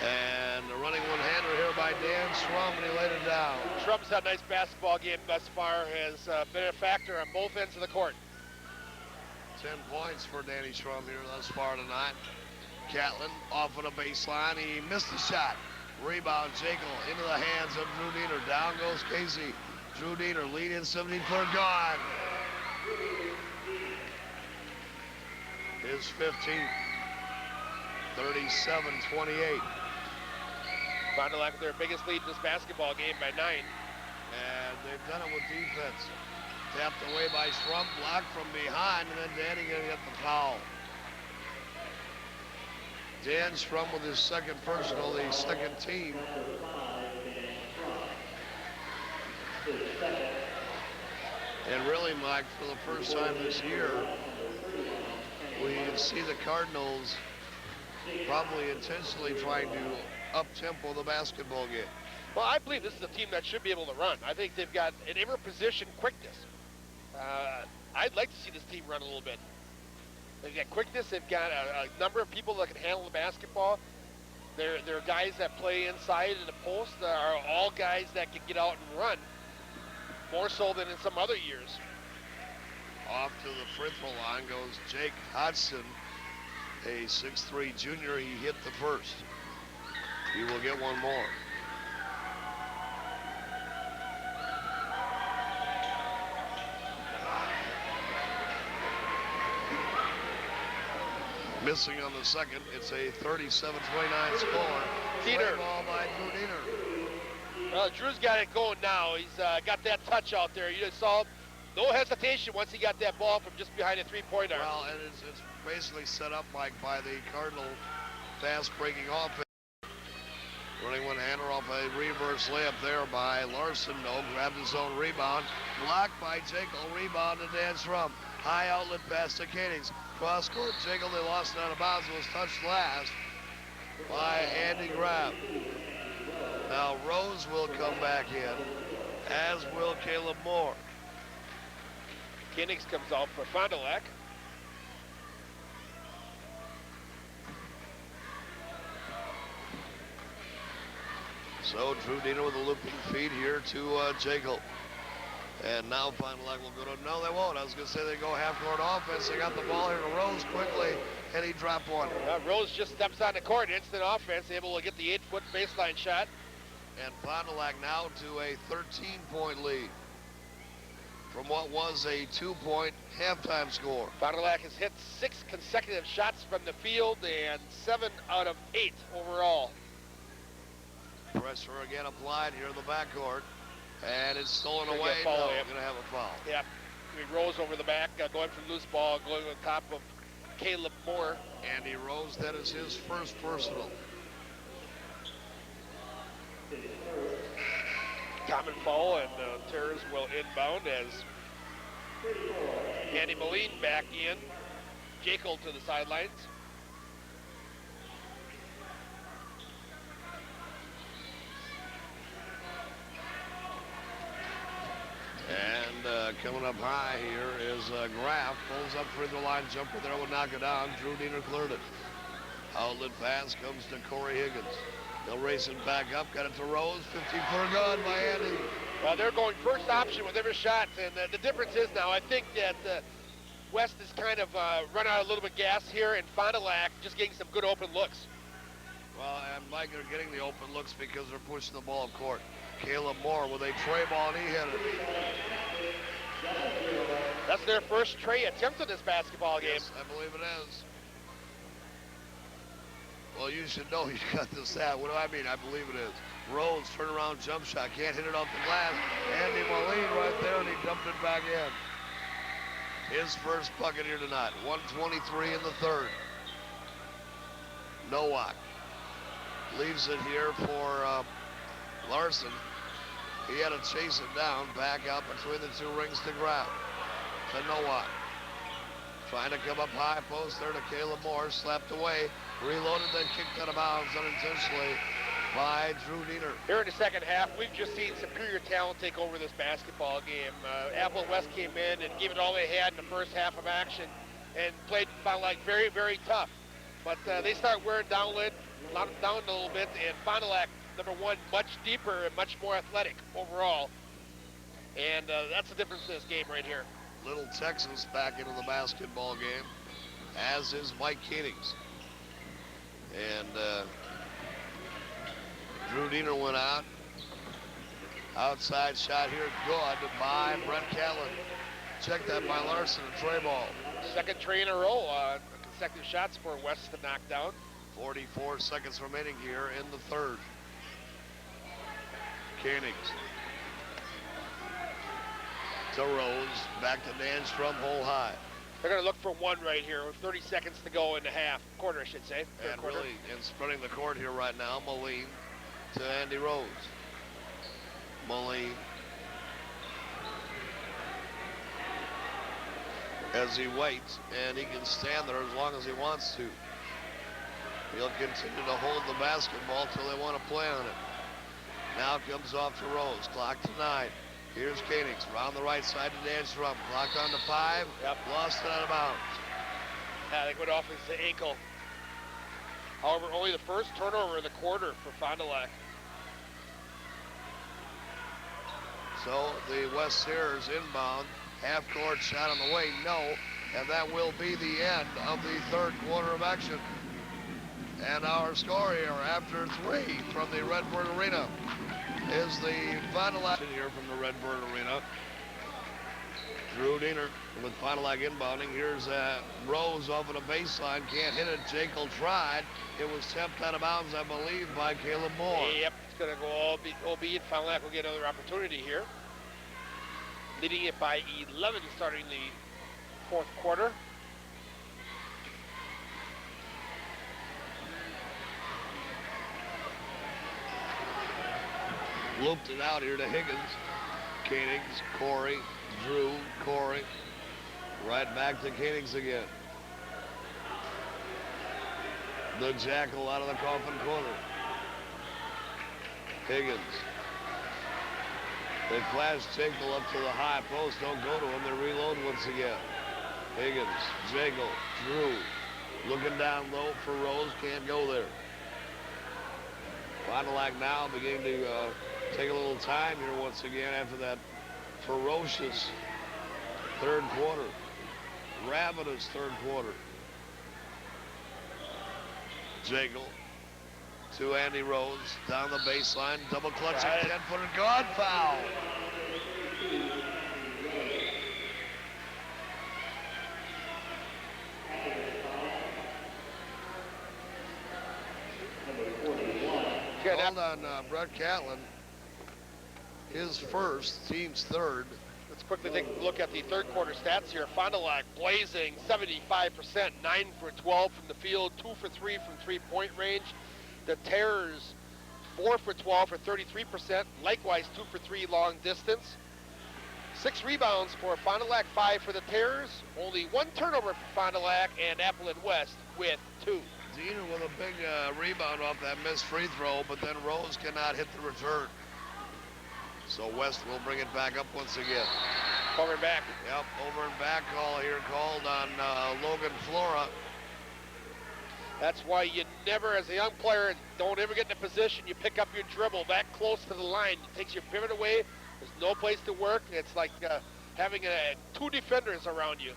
And the running one-hander here by Dan Schrum, and he laid it down. Schrum's had a nice basketball game thus far, has been a factor on both ends of the court. 10 points for Danny Schrum here thus far tonight. Catlin off of the baseline, he missed the shot. Rebound, Jekyll into the hands of Drew Diener. Down goes Casey. Drew Diener, lead in 74, gone. His 15th, 37-28. Fond du Lac with their biggest lead in this basketball game by 9. And they've done it with defense. Tapped away by Schrum, blocked from behind, and then Danny gonna get the foul. Dan Schrum with his second personal, the second team. And really, Mike, for the first time this year, we see the Cardinals probably intentionally trying to up-tempo the basketball game. Well, I believe this is a team that should be able to run. I think they've got an ever-position quickness. I'd like to see this team run a little bit. They've got quickness. They've got a number of people that can handle the basketball. They're guys that play inside in the post. Are all guys that can get out and run, more so than in some other years. Off to the free throw line goes Jake Hodgson, a 6'3" junior. He hit the first. He will get one more. Missing on the second. It's a 37-29 score. Diener. Ball by Drew Diener. Well, Drew's got it going now. He's got that touch out there. You just saw no hesitation once he got that ball from just behind the three-point arc. Well, and it's basically set up, Mike, by the Cardinal fast breaking offense. Running one-hander off a reverse layup there by Larson. No, grabbed his own rebound. Blocked by Jekyll. Rebound to Dan Schrum. High outlet pass to Kadings. Cross court, Jekyll, they lost it out of bounds. It was touched last by Andy Graff. Now Rose will come back in, as will Caleb Moore. Kadings comes out for Fond du Lac. So Drew Diener with a looping feed here to Jekyll. And now Fond du Lac will go to, no, they won't. I was going to say they go half-court offense. They got the ball here to Rose quickly, and he dropped one. Rose just steps on the court, instant offense, able to get the 8-foot baseline shot. And Fond du Lac now to a 13-point lead from what was a 2-point halftime score. Fond du Lac has hit 6 consecutive shots from the field and 7 out of 8 overall. Pressure again applied here in the backcourt. And it's stolen Gonna away. get a foul, No, yep. going to have a foul. Yep. Rose over the back, going for loose ball, going on top of Caleb Moore. Andy Rose, that is his first personal. Common foul, and Terrors will inbound as Andy Moline back in. Jekyll to the sidelines. And coming up high here is Graff. Pulls up for the line jumper there, will knock it down. Drew Diener cleared it. Outlet pass comes to Corey Higgins. They'll race it back up, got it to Rose. 50-footer good by Andy. Well, they're going first option with every shot, and the difference is now I think that West has kind of run out a little bit of gas here, and Fond du Lac just getting some good open looks. Well, and Mike, they're getting the open looks because they're pushing the ball court. Caleb Moore with a tray ball, and he hit it. That's their first tray attempt in this basketball game. Yes, I believe it is. Well, you should know you got this at. What do I mean? I believe it is. Rose, turnaround jump shot. Can't hit it off the glass. Andy Moline right there, and he dumped it back in. His first bucket here tonight. 1:23 in the third. Nowak leaves it here for Larson. He had to chase it down, back out between the two rings to grab. To Nowak. Trying to come up high post there to Caleb Moore. Slapped away. Reloaded, then kicked out of bounds unintentionally by Drew Diener. Here in the second half, we've just seen superior talent take over this basketball game. Appleton West came in and gave it all they had in the first half of action and played Fond du Lac very, very tough. But they start wearing down a little bit, and Fond du Lac, number one, much deeper and much more athletic overall. And that's the difference in this game right here. Little Texas back into the basketball game, as is Mike Koenigs. And Drew Diener went out. Outside shot here, good by Brett Catlin. Check that by Larson, a tray ball. Second tray in a row, consecutive shots for West to knock down. 44 seconds remaining here in the third. Koenigs to Rose, back to Danstrom, hole high. They're going to look for one right here with 30 seconds to go in the quarter, I should say. And really, in spreading the court here right now, Moline to Andy Rose. Moline as he waits, and he can stand there as long as he wants to. He'll continue to hold the basketball till they want to play on it. Now it comes off to Rose. Clock to 9. Here's Koenigs around the right side to Danstrom. Clock down to 5. Yep. Lost it out of bounds. Yeah, they went off his ankle. However, only the first turnover of the quarter for Fond du Lac. So the West Sears inbound. Half-court shot on the way, no. And that will be the end of the third quarter of action. And our score here after 3 from the Redbird Arena is the Fond du Lac here from the Redbird Arena. Drew Diener with Fond du Lac inbounding. Here's Rose off of the baseline. Can't hit it. Jekyll tried. It was tipped out of bounds, I believe, by Caleb Moore. Yep, it's going to go OB, and Fond du Lac will get another opportunity here. Leading it by 11 starting the fourth quarter. Looped it out here to Higgins. Koenigs, Corey, Drew, Corey. Right back to Koenigs again. The Jackal out of the coffin corner. Higgins. They flash Jekyll up to the high post. Don't go to him. They reload once again. Higgins, Jekyll, Drew. Looking down low for Rose. Can't go there. Fond du Lac now beginning to take a little time here once again after that ferocious third quarter. Ravenous third quarter. Jekyll to Andy Rose, down the baseline, double clutching, 10-footer, God foul. Hold on, Brett Catlin, his first, team's third. Let's quickly take a look at the third quarter stats here. Fond du Lac blazing 75%, 9 for 12 from the field, 2 for 3 from three-point range. The Terrors 4 for 12 for 33%, likewise 2 for 3 long distance. 6 rebounds for Fond du Lac, 5 for the Terrors. Only 1 turnover for Fond du Lac, and Appleton West with 2. Diener with a big rebound off that missed free throw, but then Rose cannot hit the return. So West will bring it back up once again. Over and back. Yep, over and back call here called on Logan Flora. That's why you never, as a young player, don't ever get in a position you pick up your dribble that close to the line. It takes your pivot away. There's no place to work. It's like having 2 defenders around you.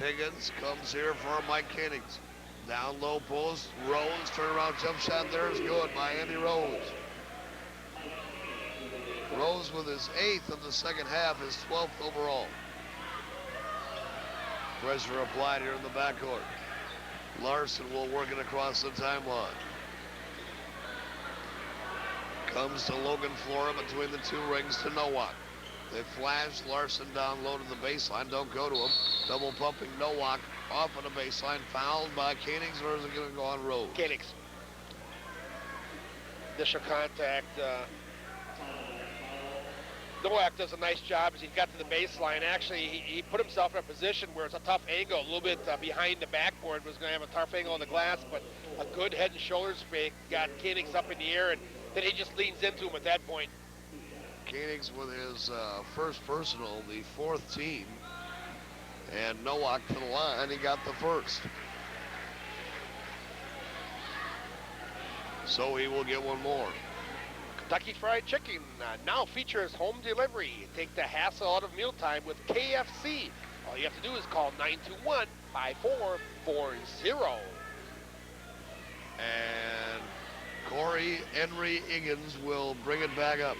Higgins comes here for Mike Koenigs. Down low post, Rose, turnaround jump shot there is good by Andy Rose. Rose with his 8th of the second half, his 12th overall. Pressure applied here in the backcourt. Larson will work it across the timeline. Comes to Logan Flora between the two rings to Nowak. They flash Larson down low to the baseline. Don't go to him. Double pumping Nowak off of the baseline. Fouled by Koenigs, or is it going to go on Rose? Koenigs. Initial contact. Nowak does a nice job as he got to the baseline. Actually, he put himself in a position where it's a tough angle, a little bit behind the backboard. Was going to have a tough angle on the glass, but a good head and shoulders fake. Got Koenigs up in the air, and then he just leans into him at that point. Koenigs with his first personal, the 4th team. And Nowak to the line, he got the first. So he will get one more. Kentucky Fried Chicken now features home delivery. Take the hassle out of mealtime with KFC. All you have to do is call 921-5440. And Corey Henry Higgins will bring it back up.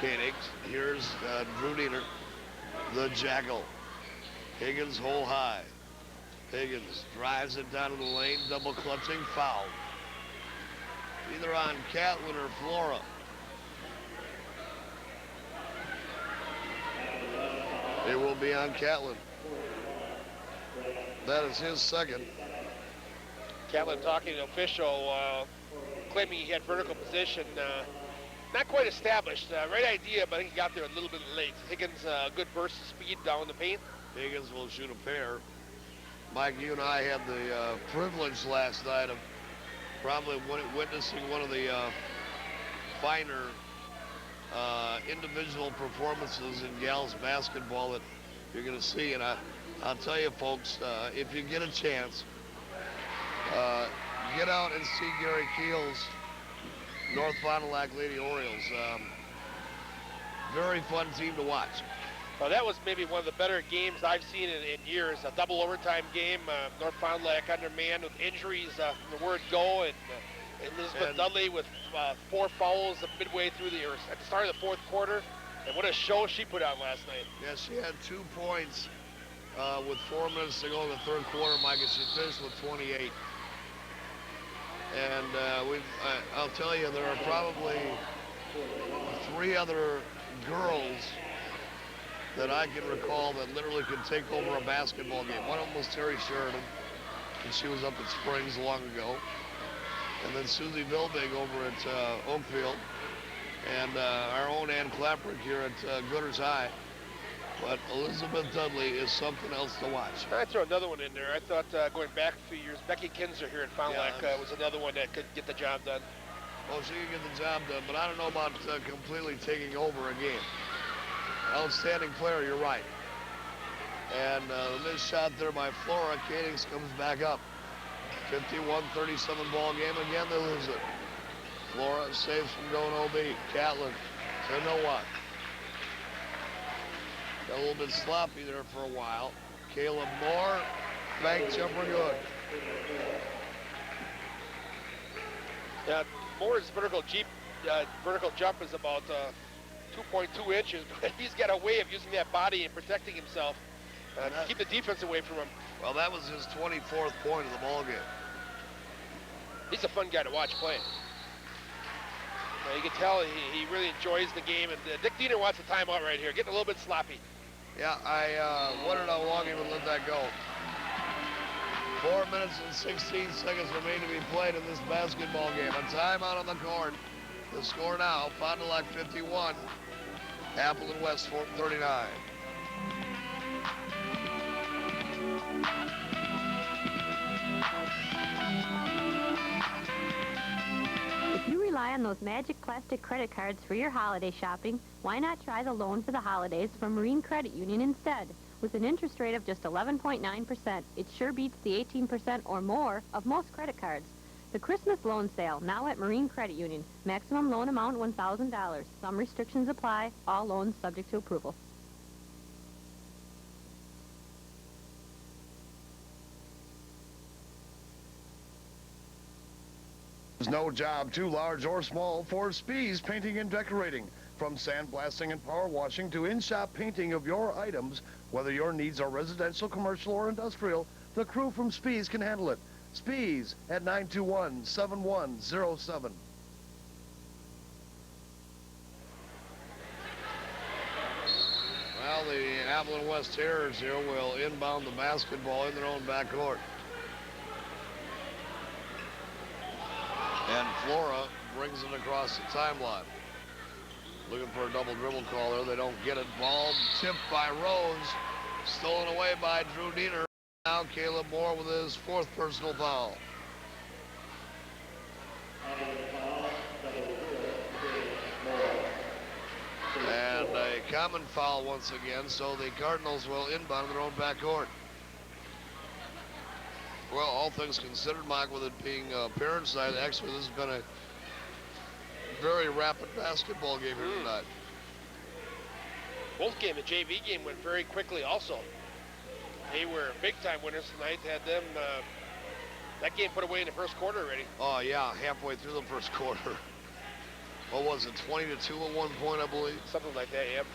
Koenigs, here's Drew Diener, the Jackal. Higgins hole high. Higgins drives it down to the lane, double clutching, foul. Either on Catlin or Flora. It will be on Catlin. That is his second. Catlin talking to the official, claiming he had vertical position. Not quite established. Right idea, but I think he got there a little bit late. Higgins, good burst of speed down the paint. Higgins will shoot a pair. Mike, you and I had the privilege last night of probably witnessing one of the finer individual performances in gals basketball that you're going to see. And I'll tell you, folks, if you get a chance, get out and see Gary Keel's North Fond du Lac Lady Orioles. Very fun team to watch. Well, that was maybe one of the better games I've seen in years. A double overtime game. North Fond du Lac undermanned with injuries from the word go, and Elizabeth Dudley with 4 fouls midway through at the start of the 4th quarter. And what a show she put on last night. Yeah, she had 2 points with 4 minutes to go in the 3rd quarter, Mike, and she finished with 28. And I'll tell you, there are probably 3 other girls that I can recall that literally could take over a basketball game. One of them was Terry Sheridan, and she was up at Springs long ago. And then Susie Vilbig over at Oakfield, and our own Ann Claperick here at Gooders High. But Elizabeth Dudley is something else to watch. I'd throw another one in there. I thought going back a few years, Becky Kinzer here at Fond du Lac was another one that could get the job done. Well, she could get the job done, but I don't know about completely taking over a game. Outstanding player, you're right. And the missed shot there by Flora. Koenigs comes back up. 51-37 ball game. Again, they lose it. Flora saves from going OB. Catlin to Nowak. Got a little bit sloppy there for a while. Caleb Moore, bank jumper good. Yeah, Moore's vertical jump is about 2.2 inches, but he's got a way of using that body and protecting himself to keep the defense away from him. Well, that was his 24th point of the ball game. He's a fun guy to watch play. You can tell he really enjoys the game, and Dick Diener wants a timeout right here, getting a little bit sloppy. Yeah, I wondered how long he would let that go. 4 minutes and 16 seconds remain to be played in this basketball game. A timeout on the court. The score now, Fond du Lac 51, Appleton West 39. If you rely on those magic plastic credit cards for your holiday shopping, why not try the loan for the holidays from Marine Credit Union instead? With an interest rate of just 11.9%, it sure beats the 18% or more of most credit cards. The Christmas loan sale, now at Marine Credit Union. Maximum loan amount $1,000. Some restrictions apply. All loans subject to approval. There's no job too large or small for Spees Painting and Decorating. From sandblasting and power washing to in-shop painting of your items, whether your needs are residential, commercial, or industrial, the crew from Spees can handle it. Spees at 921-7107. Well, the Appleton West Terriers here will inbound the basketball in their own backcourt. And Flora brings it across the timeline. Looking for a double dribble call there. They don't get it. Ball tipped by Rose. Stolen away by Drew Diener. Now Caleb Moore with his 4th personal foul. And a common foul once again, so the Cardinals will inbound their own backcourt. Well, all things considered, Mike, with it being parents' night, actually this has been a very rapid basketball game here tonight. Both game, the JV game went very quickly also. They were big-time winners tonight. Had them, that game put away in the first quarter already. Oh, yeah, halfway through the first quarter. What was it, 20-2 at one point, I believe? Something like that, yep.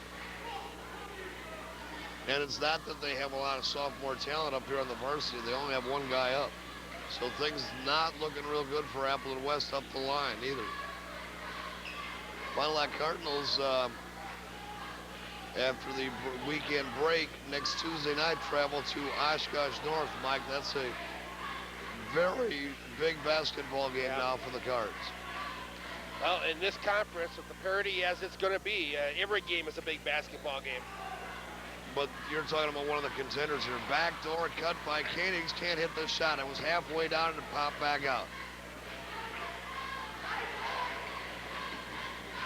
And it's not that they have a lot of sophomore talent up here on the varsity. They only have one guy up. So things not looking real good for Appleton West up the line either. Final Act Cardinals, after the weekend break, next Tuesday night travel to Oshkosh North. Mike, that's a very big basketball game now for the Cards. Well, in this conference, with the parity as it's going to be, every game is a big basketball game. But you're talking about one of the contenders here. Backdoor cut by Koenigs. Can't hit the shot. It was halfway down and popped back out.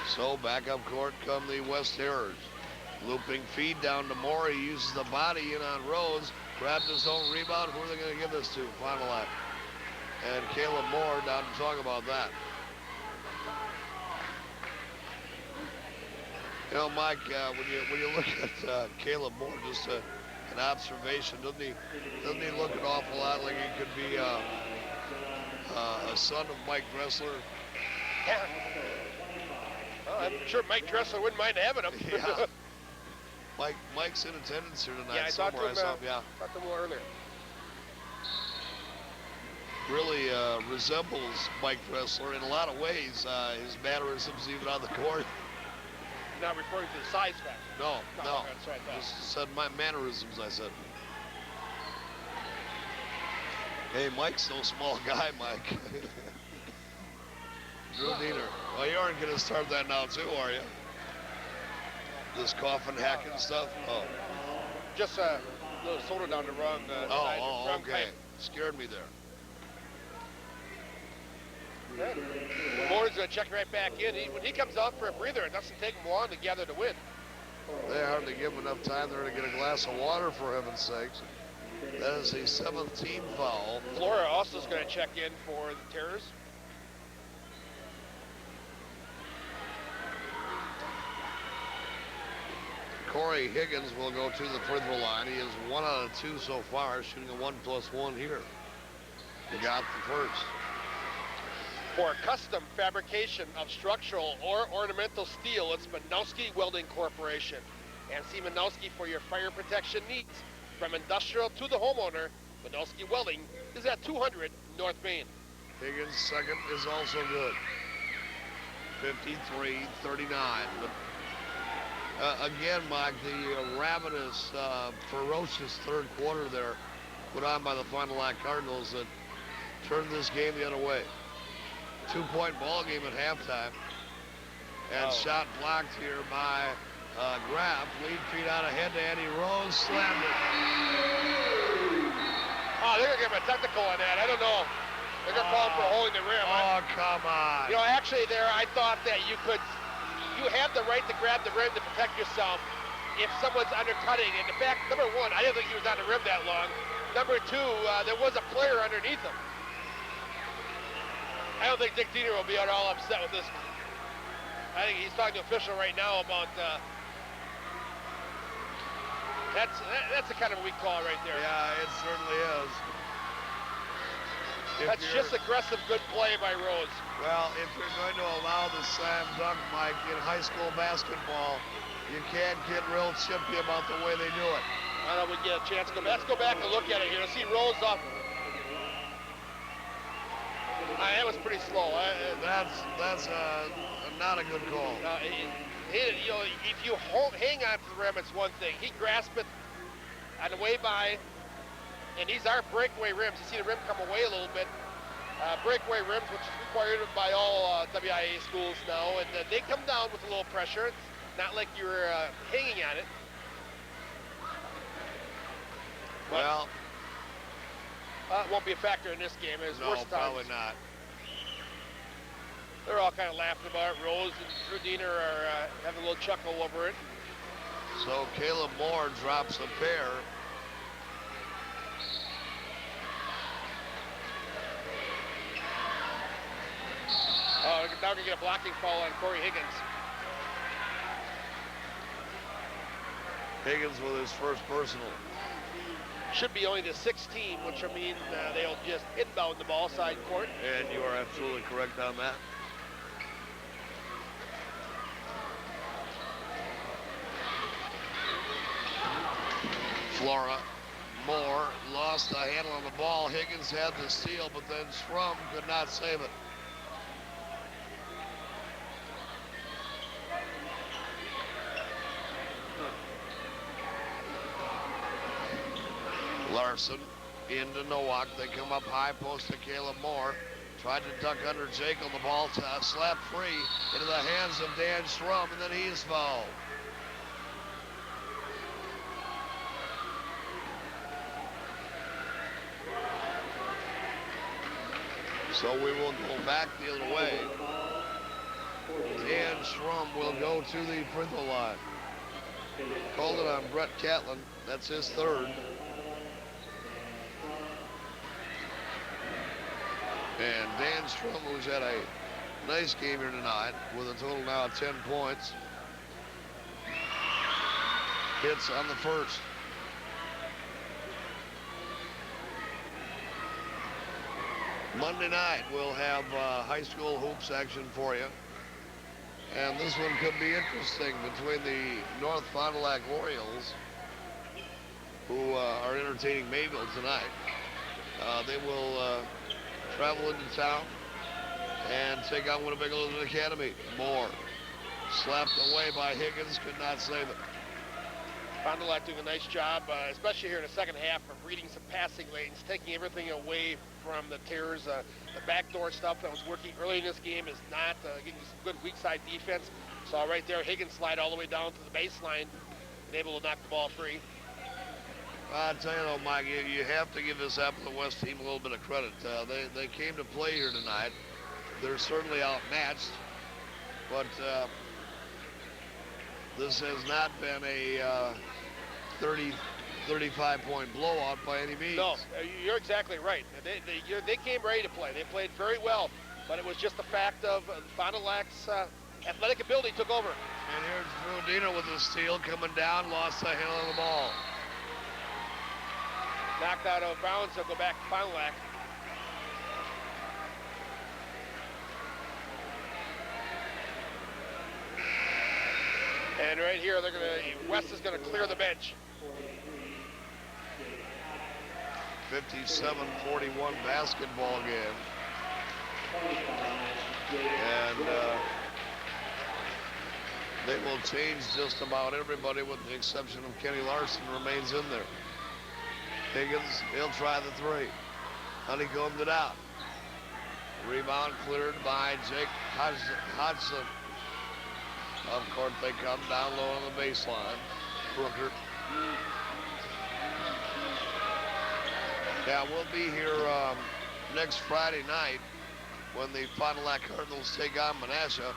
So back up court come the West Terriers. Looping feed down to Moore. He uses the body in on Rose. Grabs his own rebound. Who are they going to give this to? Final act. And Caleb Moore down to talk about that. You know, Mike, when you look at Caleb Moore, just an observation, doesn't he look an awful lot like he could be a son of Mike Dressler? Yeah. Well, I'm sure Mike Dressler wouldn't mind having him. Yeah. Mike's in attendance here tonight. Yeah, I talked to him. Yeah. Talked to him a little earlier. Really resembles Mike Dressler in a lot of ways. His mannerisms, even on the court. Not referring to the size factor. No. That's right. No. Just said my mannerisms, I said. Hey, Mike's no small guy, Mike. Drew Diener. Well, you aren't going to start that now, too, are you? This coffin hacking stuff? Oh. Just a little soda down the wrong side. Wrong Okay. pipe. Scared me there. Moore's going to check right back in. When he comes out for a breather, it doesn't take him long to gather the wind. They hardly give him enough time there to get a glass of water, for heaven's sakes. That is a 7th team foul. Flora also is going to check in for the Terrors. Corey Higgins will go to the free throw line. He is 1 out of 2 so far, shooting a 1+1 here. He got the first. For custom fabrication of structural or ornamental steel, it's Manowski Welding Corporation. And see Manowski for your fire protection needs. From industrial to the homeowner, Manowski Welding is at 200 North Main. Higgins' second is also good. 53-39. But again, Mike, the ravenous, ferocious third quarter there put on by the Final Act Cardinals that turned this game the other way. 2-point ball game at halftime. And shot blocked here by Graff. Lead feed out ahead to Eddie Rose. Slammed it. Oh, they're going to give him a technical on that. I don't know. They're going to call him for holding the rim. Oh, come on. You know, actually there, I thought that you have the right to grab the rim to protect yourself if someone's undercutting. And in fact, number one, I didn't think he was on the rim that long. Number two, there was a player underneath him. I don't think Dick Diener will be at all upset with this. I think he's talking to official right now about that's the kind of a weak call right there. Yeah, it certainly is. That's just aggressive, good play by Rose. Well, if you're going to allow the slam dunk, Mike, in high school basketball, you can't get real chippy about the way they do it. I don't know if we get a chance to go. Let's go back and look at it here. Let's see Rose off. That was pretty slow. That's not a good call. You know, if you hang on to the rim, it's one thing. He grasped it on the way by, and these are breakaway rims. You see the rim come away a little bit. Breakaway rims, which is required by all WIA schools now, and they come down with a little pressure. It's not like you're hanging on it. Well, it won't be a factor in this game. There's worse times. Probably not. They're all kind of laughing about it. Rose and Trudina are having a little chuckle over it. So Caleb Moore drops a pair. Now we're going to get a blocking foul on Corey Higgins. Higgins with his first personal. Should be only the 16, which will mean they'll just inbound the ball side court. And you are absolutely correct on that. Flora, Moore lost the handle on the ball. Higgins had the steal, but then Strum could not save it. Larson into Nowak. They come up high post to Caleb Moore. Tried to duck under Jekyll. The ball slapped free into the hands of Dan Strum, and then he's fouled. So we will go back the other way. Dan Strum will go to the free throw line. Called it on Brett Catlin. That's his third. And Dan Strum, who's had a nice game here tonight with a total now of 10 points, hits on the first. Monday night we'll have high school hoops action for you. And this one could be interesting between the North Fond du Lac Orioles, who are entertaining Mayville tonight. They will travel into town and take on Winnebago Lutheran Academy. Moore slapped away by Higgins, could not save it. Fond du Lac doing a nice job, especially here in the second half, of reading some passing lanes, taking everything away from the Terrors. The backdoor stuff that was working early in this game is not getting some good weak side defense. Saw right there Higgins slide all the way down to the baseline and able to knock the ball free. I'll tell you though, Mike, you have to give this Appleton West team a little bit of credit. They came to play here tonight. They're certainly outmatched, but this has not been a 35-point blowout by any means. No, you're exactly right. They came ready to play. They played very well, but it was just the fact of Fond du Lac's athletic ability took over. And here's Trudina with the steal coming down, lost the handle on the ball. Knocked out of bounds, they'll go back to Fond du Lac. And right here, West is gonna clear the bench. 57-41 basketball game. And they will change just about everybody with the exception of Kenny Larson remains in there. Higgins, he'll try the three. Honeycombed it out. Rebound cleared by Jake Hodgson. Of course, they come down low on the baseline. Brooker. Yeah, we'll be here next Friday night when the Fond du Lac Cardinals take on Menasha.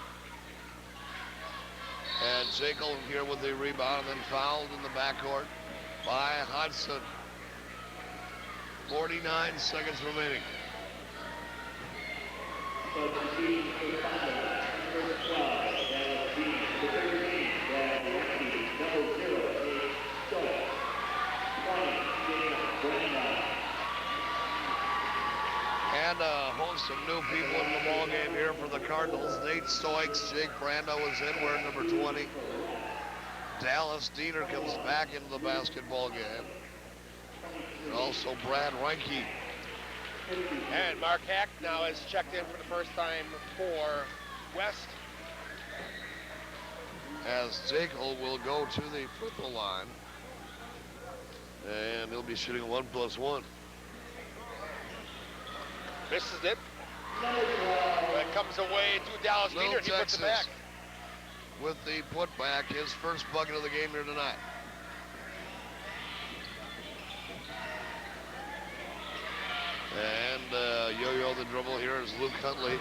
And Jekyll here with the rebound and then fouled in the backcourt by Hodgson. 49 seconds remaining. And a host of new people in the ball game here for the Cardinals. Nate Stoics, Jake Brando is in wearing number 20. Dallas Diener comes back into the basketball game. And also Brad Reinke. And Mark Hack now has checked in for the first time for West. As Jekyll will go to the purple line. And he'll be shooting a 1+1. Misses it. That comes away to Dallas Diener. He puts it back. With the putback, his first bucket of the game here tonight. And yo-yo the dribble here is Luke Huntley.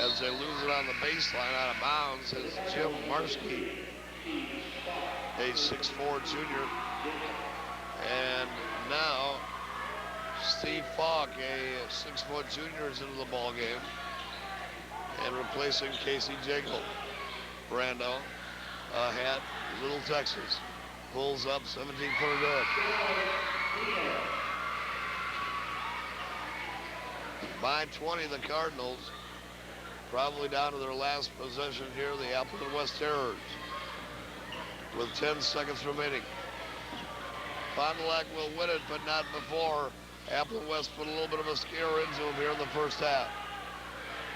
As they lose it on the baseline out of bounds is Jim Marsky, a 6'4" junior. And now Steve Falk, a 6-foot junior, is into the ball game and replacing Casey Jekyll. Brando ahead, Little Texas pulls up, 17-footer good. By 20, the Cardinals, probably down to their last possession here, the Appleton West Terrors, with 10 seconds remaining. Fond du Lac will win it, but not before Appleton West put a little bit of a scare into them here in the first half.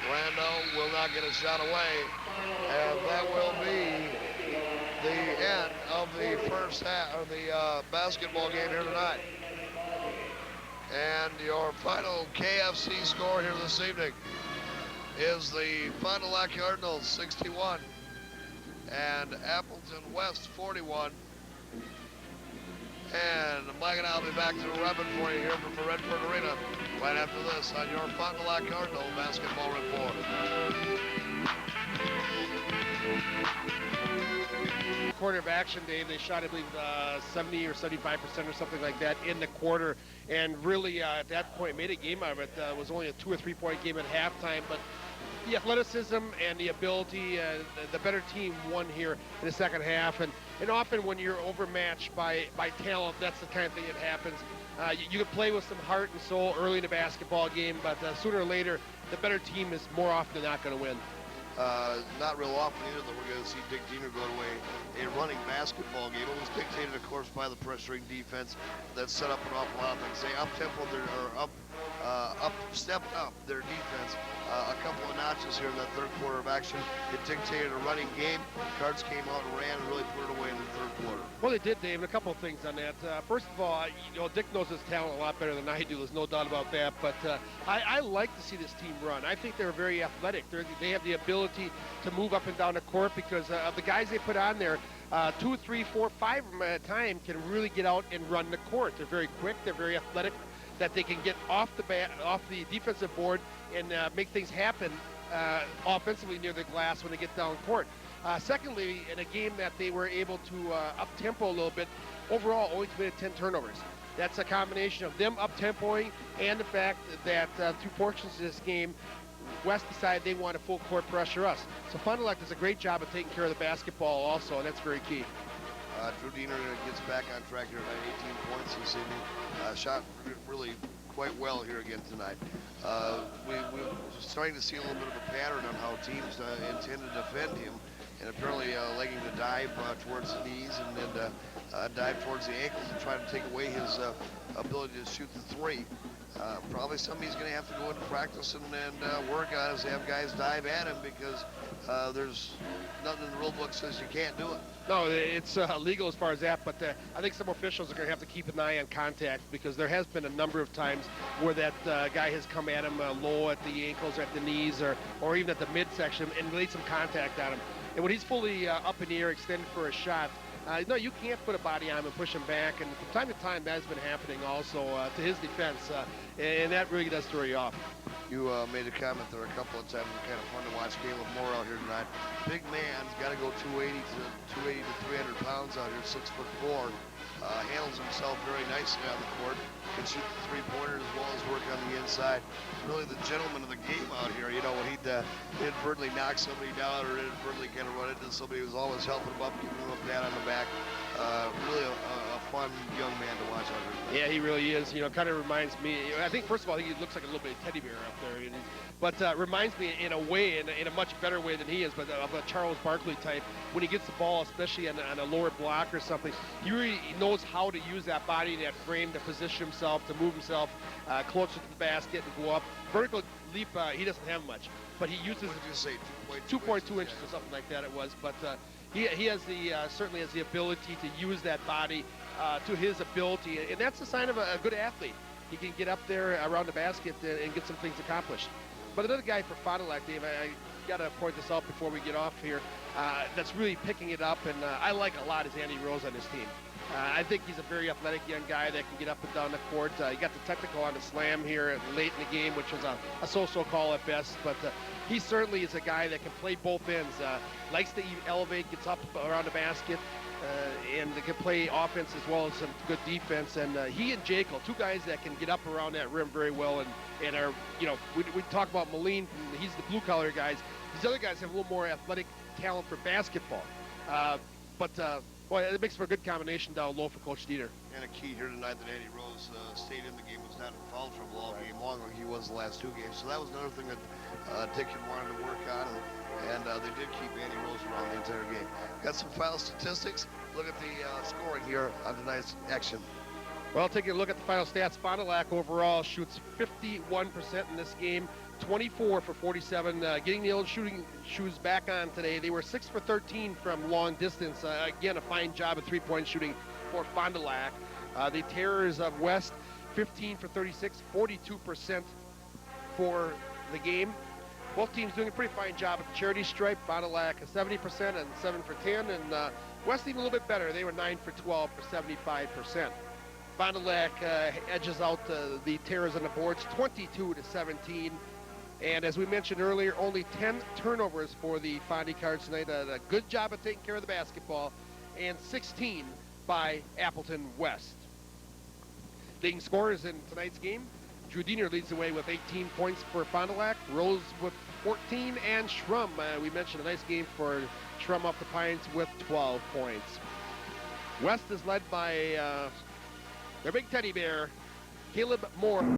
Brando will not get a shot away, and that will be the end of the first half of the basketball game here tonight. And your final KFC score here this evening is the Fond du Lac Cardinals 61 and Appleton West 41. And Mike and I will be back to Redmond for you here from the Redford Arena right after this on your Fond du Lac Cardinal basketball report. Quarter of action, Dave. They shot, I believe, 70 or 75% or something like that in the quarter, and really at that point made a game out of it. It was only a 2 or 3 point game at halftime, but the athleticism and the ability, the better team won here in the second half. And often when you're overmatched by talent, that's the kind of thing that happens. You can play with some heart and soul early in the basketball game, but sooner or later, the better team is more often than not going to win. Not real often either that we're going to see Dick Diener go to a running basketball game. It was dictated, of course, by the pressuring defense that set up an awful lot of things. They stepped up their defense a couple of notches here in that third quarter of action. It dictated a running game. Cards came out and ran and really put it away in the third quarter. Well, they did, Dave, and a couple of things on that. First of all, Dick knows his talent a lot better than I do. There's no doubt about that. But I like to see this team run. I think they're very athletic. They have the ability to move up and down the court because of the guys they put on there. 2, 3, 4, 5 of them at a time can really get out and run the court. They're very quick. They're very athletic. That they can get off the defensive board and make things happen offensively near the glass when they get down court. Secondly, in a game that they were able to up-tempo a little bit, overall only committed 10 turnovers. That's a combination of them up-tempoing and the fact that through portions of this game, West decided they want to full court pressure us. So Fond du Lac does a great job of taking care of the basketball also, and that's very key. Drew Diener gets back on track here at 18 points this evening. Shot really quite well here again tonight. We're starting to see a little bit of a pattern on how teams intend to defend him, and apparently liking to dive towards the knees and then dive towards the ankles and try to take away his ability to shoot the three. Probably something he's going to have to go into practice and work on is to have guys dive at him because there's nothing in the rule book says you can't do it. No, it's legal as far as that, but I think some officials are going to have to keep an eye on contact because there has been a number of times where that guy has come at him low at the ankles or at the knees or even at the midsection and laid some contact on him. And when he's fully up in the air, extended for a shot, no, you can't put a body on him and push him back. And from time to time, that has been happening also to his defense, and that really does throw you off. You made a comment there a couple of times. It's kind of fun to watch Caleb Moore out here tonight. Big man's got to go 280 to 300 pounds out here, 6'4". Handles himself very nicely on the court. Can shoot the three-pointer as well as work on the inside. Really the gentleman of the game out here. You know, when he'd inadvertently knock somebody down or inadvertently kind of run into somebody who was always helping him up, giving him a pat on the back. Really a fun young man to watch on here. Yeah, he really is. You know, kind of reminds me. I think first of all, I think he looks like a little bit of teddy bear up there, but reminds me in a way, in a much better way than he is, but of a Charles Barkley type. When he gets the ball, especially on a lower block or something, he really knows how to use that body, that frame, to position himself, to move himself closer to the basket and go up. Vertical leap, he doesn't have much, but he uses. What did you say? 2.2 inches or something like that it was, but he has the certainly has the ability to use that body to his ability, and that's a sign of a good athlete. He can get up there around the basket and get some things accomplished. But another guy for Fond du Lac, Dave, I got to point this out before we get off here, that's really picking it up, and I like a lot, is Andy Rose on his team. I think he's a very athletic young guy that can get up and down the court. He got the technical on the slam here late in the game, which was a so-so call at best, but he certainly is a guy that can play both ends. Likes to elevate, gets up around the basket, and they can play offense as well as some good defense. And he and Jekyll, two guys that can get up around that rim very well, and are, you know, we talk about Moline, he's the blue-collar guys. These other guys have a little more athletic talent for basketball. Boy, it makes for a good combination down low for Coach Dieter. And a key here tonight that Andy Rose stayed in the game, was not in foul trouble all game long like he was the last two games. So that was another thing that Dickin wanted to work on, and they did keep Andy Rose around the entire game. Got some final statistics. Look at the scoring here on tonight's action. Well, taking a look at the final stats, Fond du Lac overall shoots 51% in this game, 24 for 47. Getting the old shooting shoes back on today. They were 6 for 13 from long distance. Again, a fine job of three-point shooting for Fond du Lac. The Terrors of West, 15 for 36, 42% for the game. Both teams doing a pretty fine job at the charity stripe. Fond du Lac 70% and 7 for 10, and West even a little bit better. They were 9 for 12 for 75%. Fond du Lac edges out the Terrors on the boards 22-17. And as we mentioned earlier, only 10 turnovers for the Fondy Cards tonight. A good job of taking care of the basketball, and 16 by Appleton West. Leading scorers in tonight's game, Drew Diener leads the way with 18 points for Fond du Lac, Rose with 14, and Schrum, we mentioned a nice game for Schrum off the Pines with 12 points. West is led by their big teddy bear, Caleb Moore.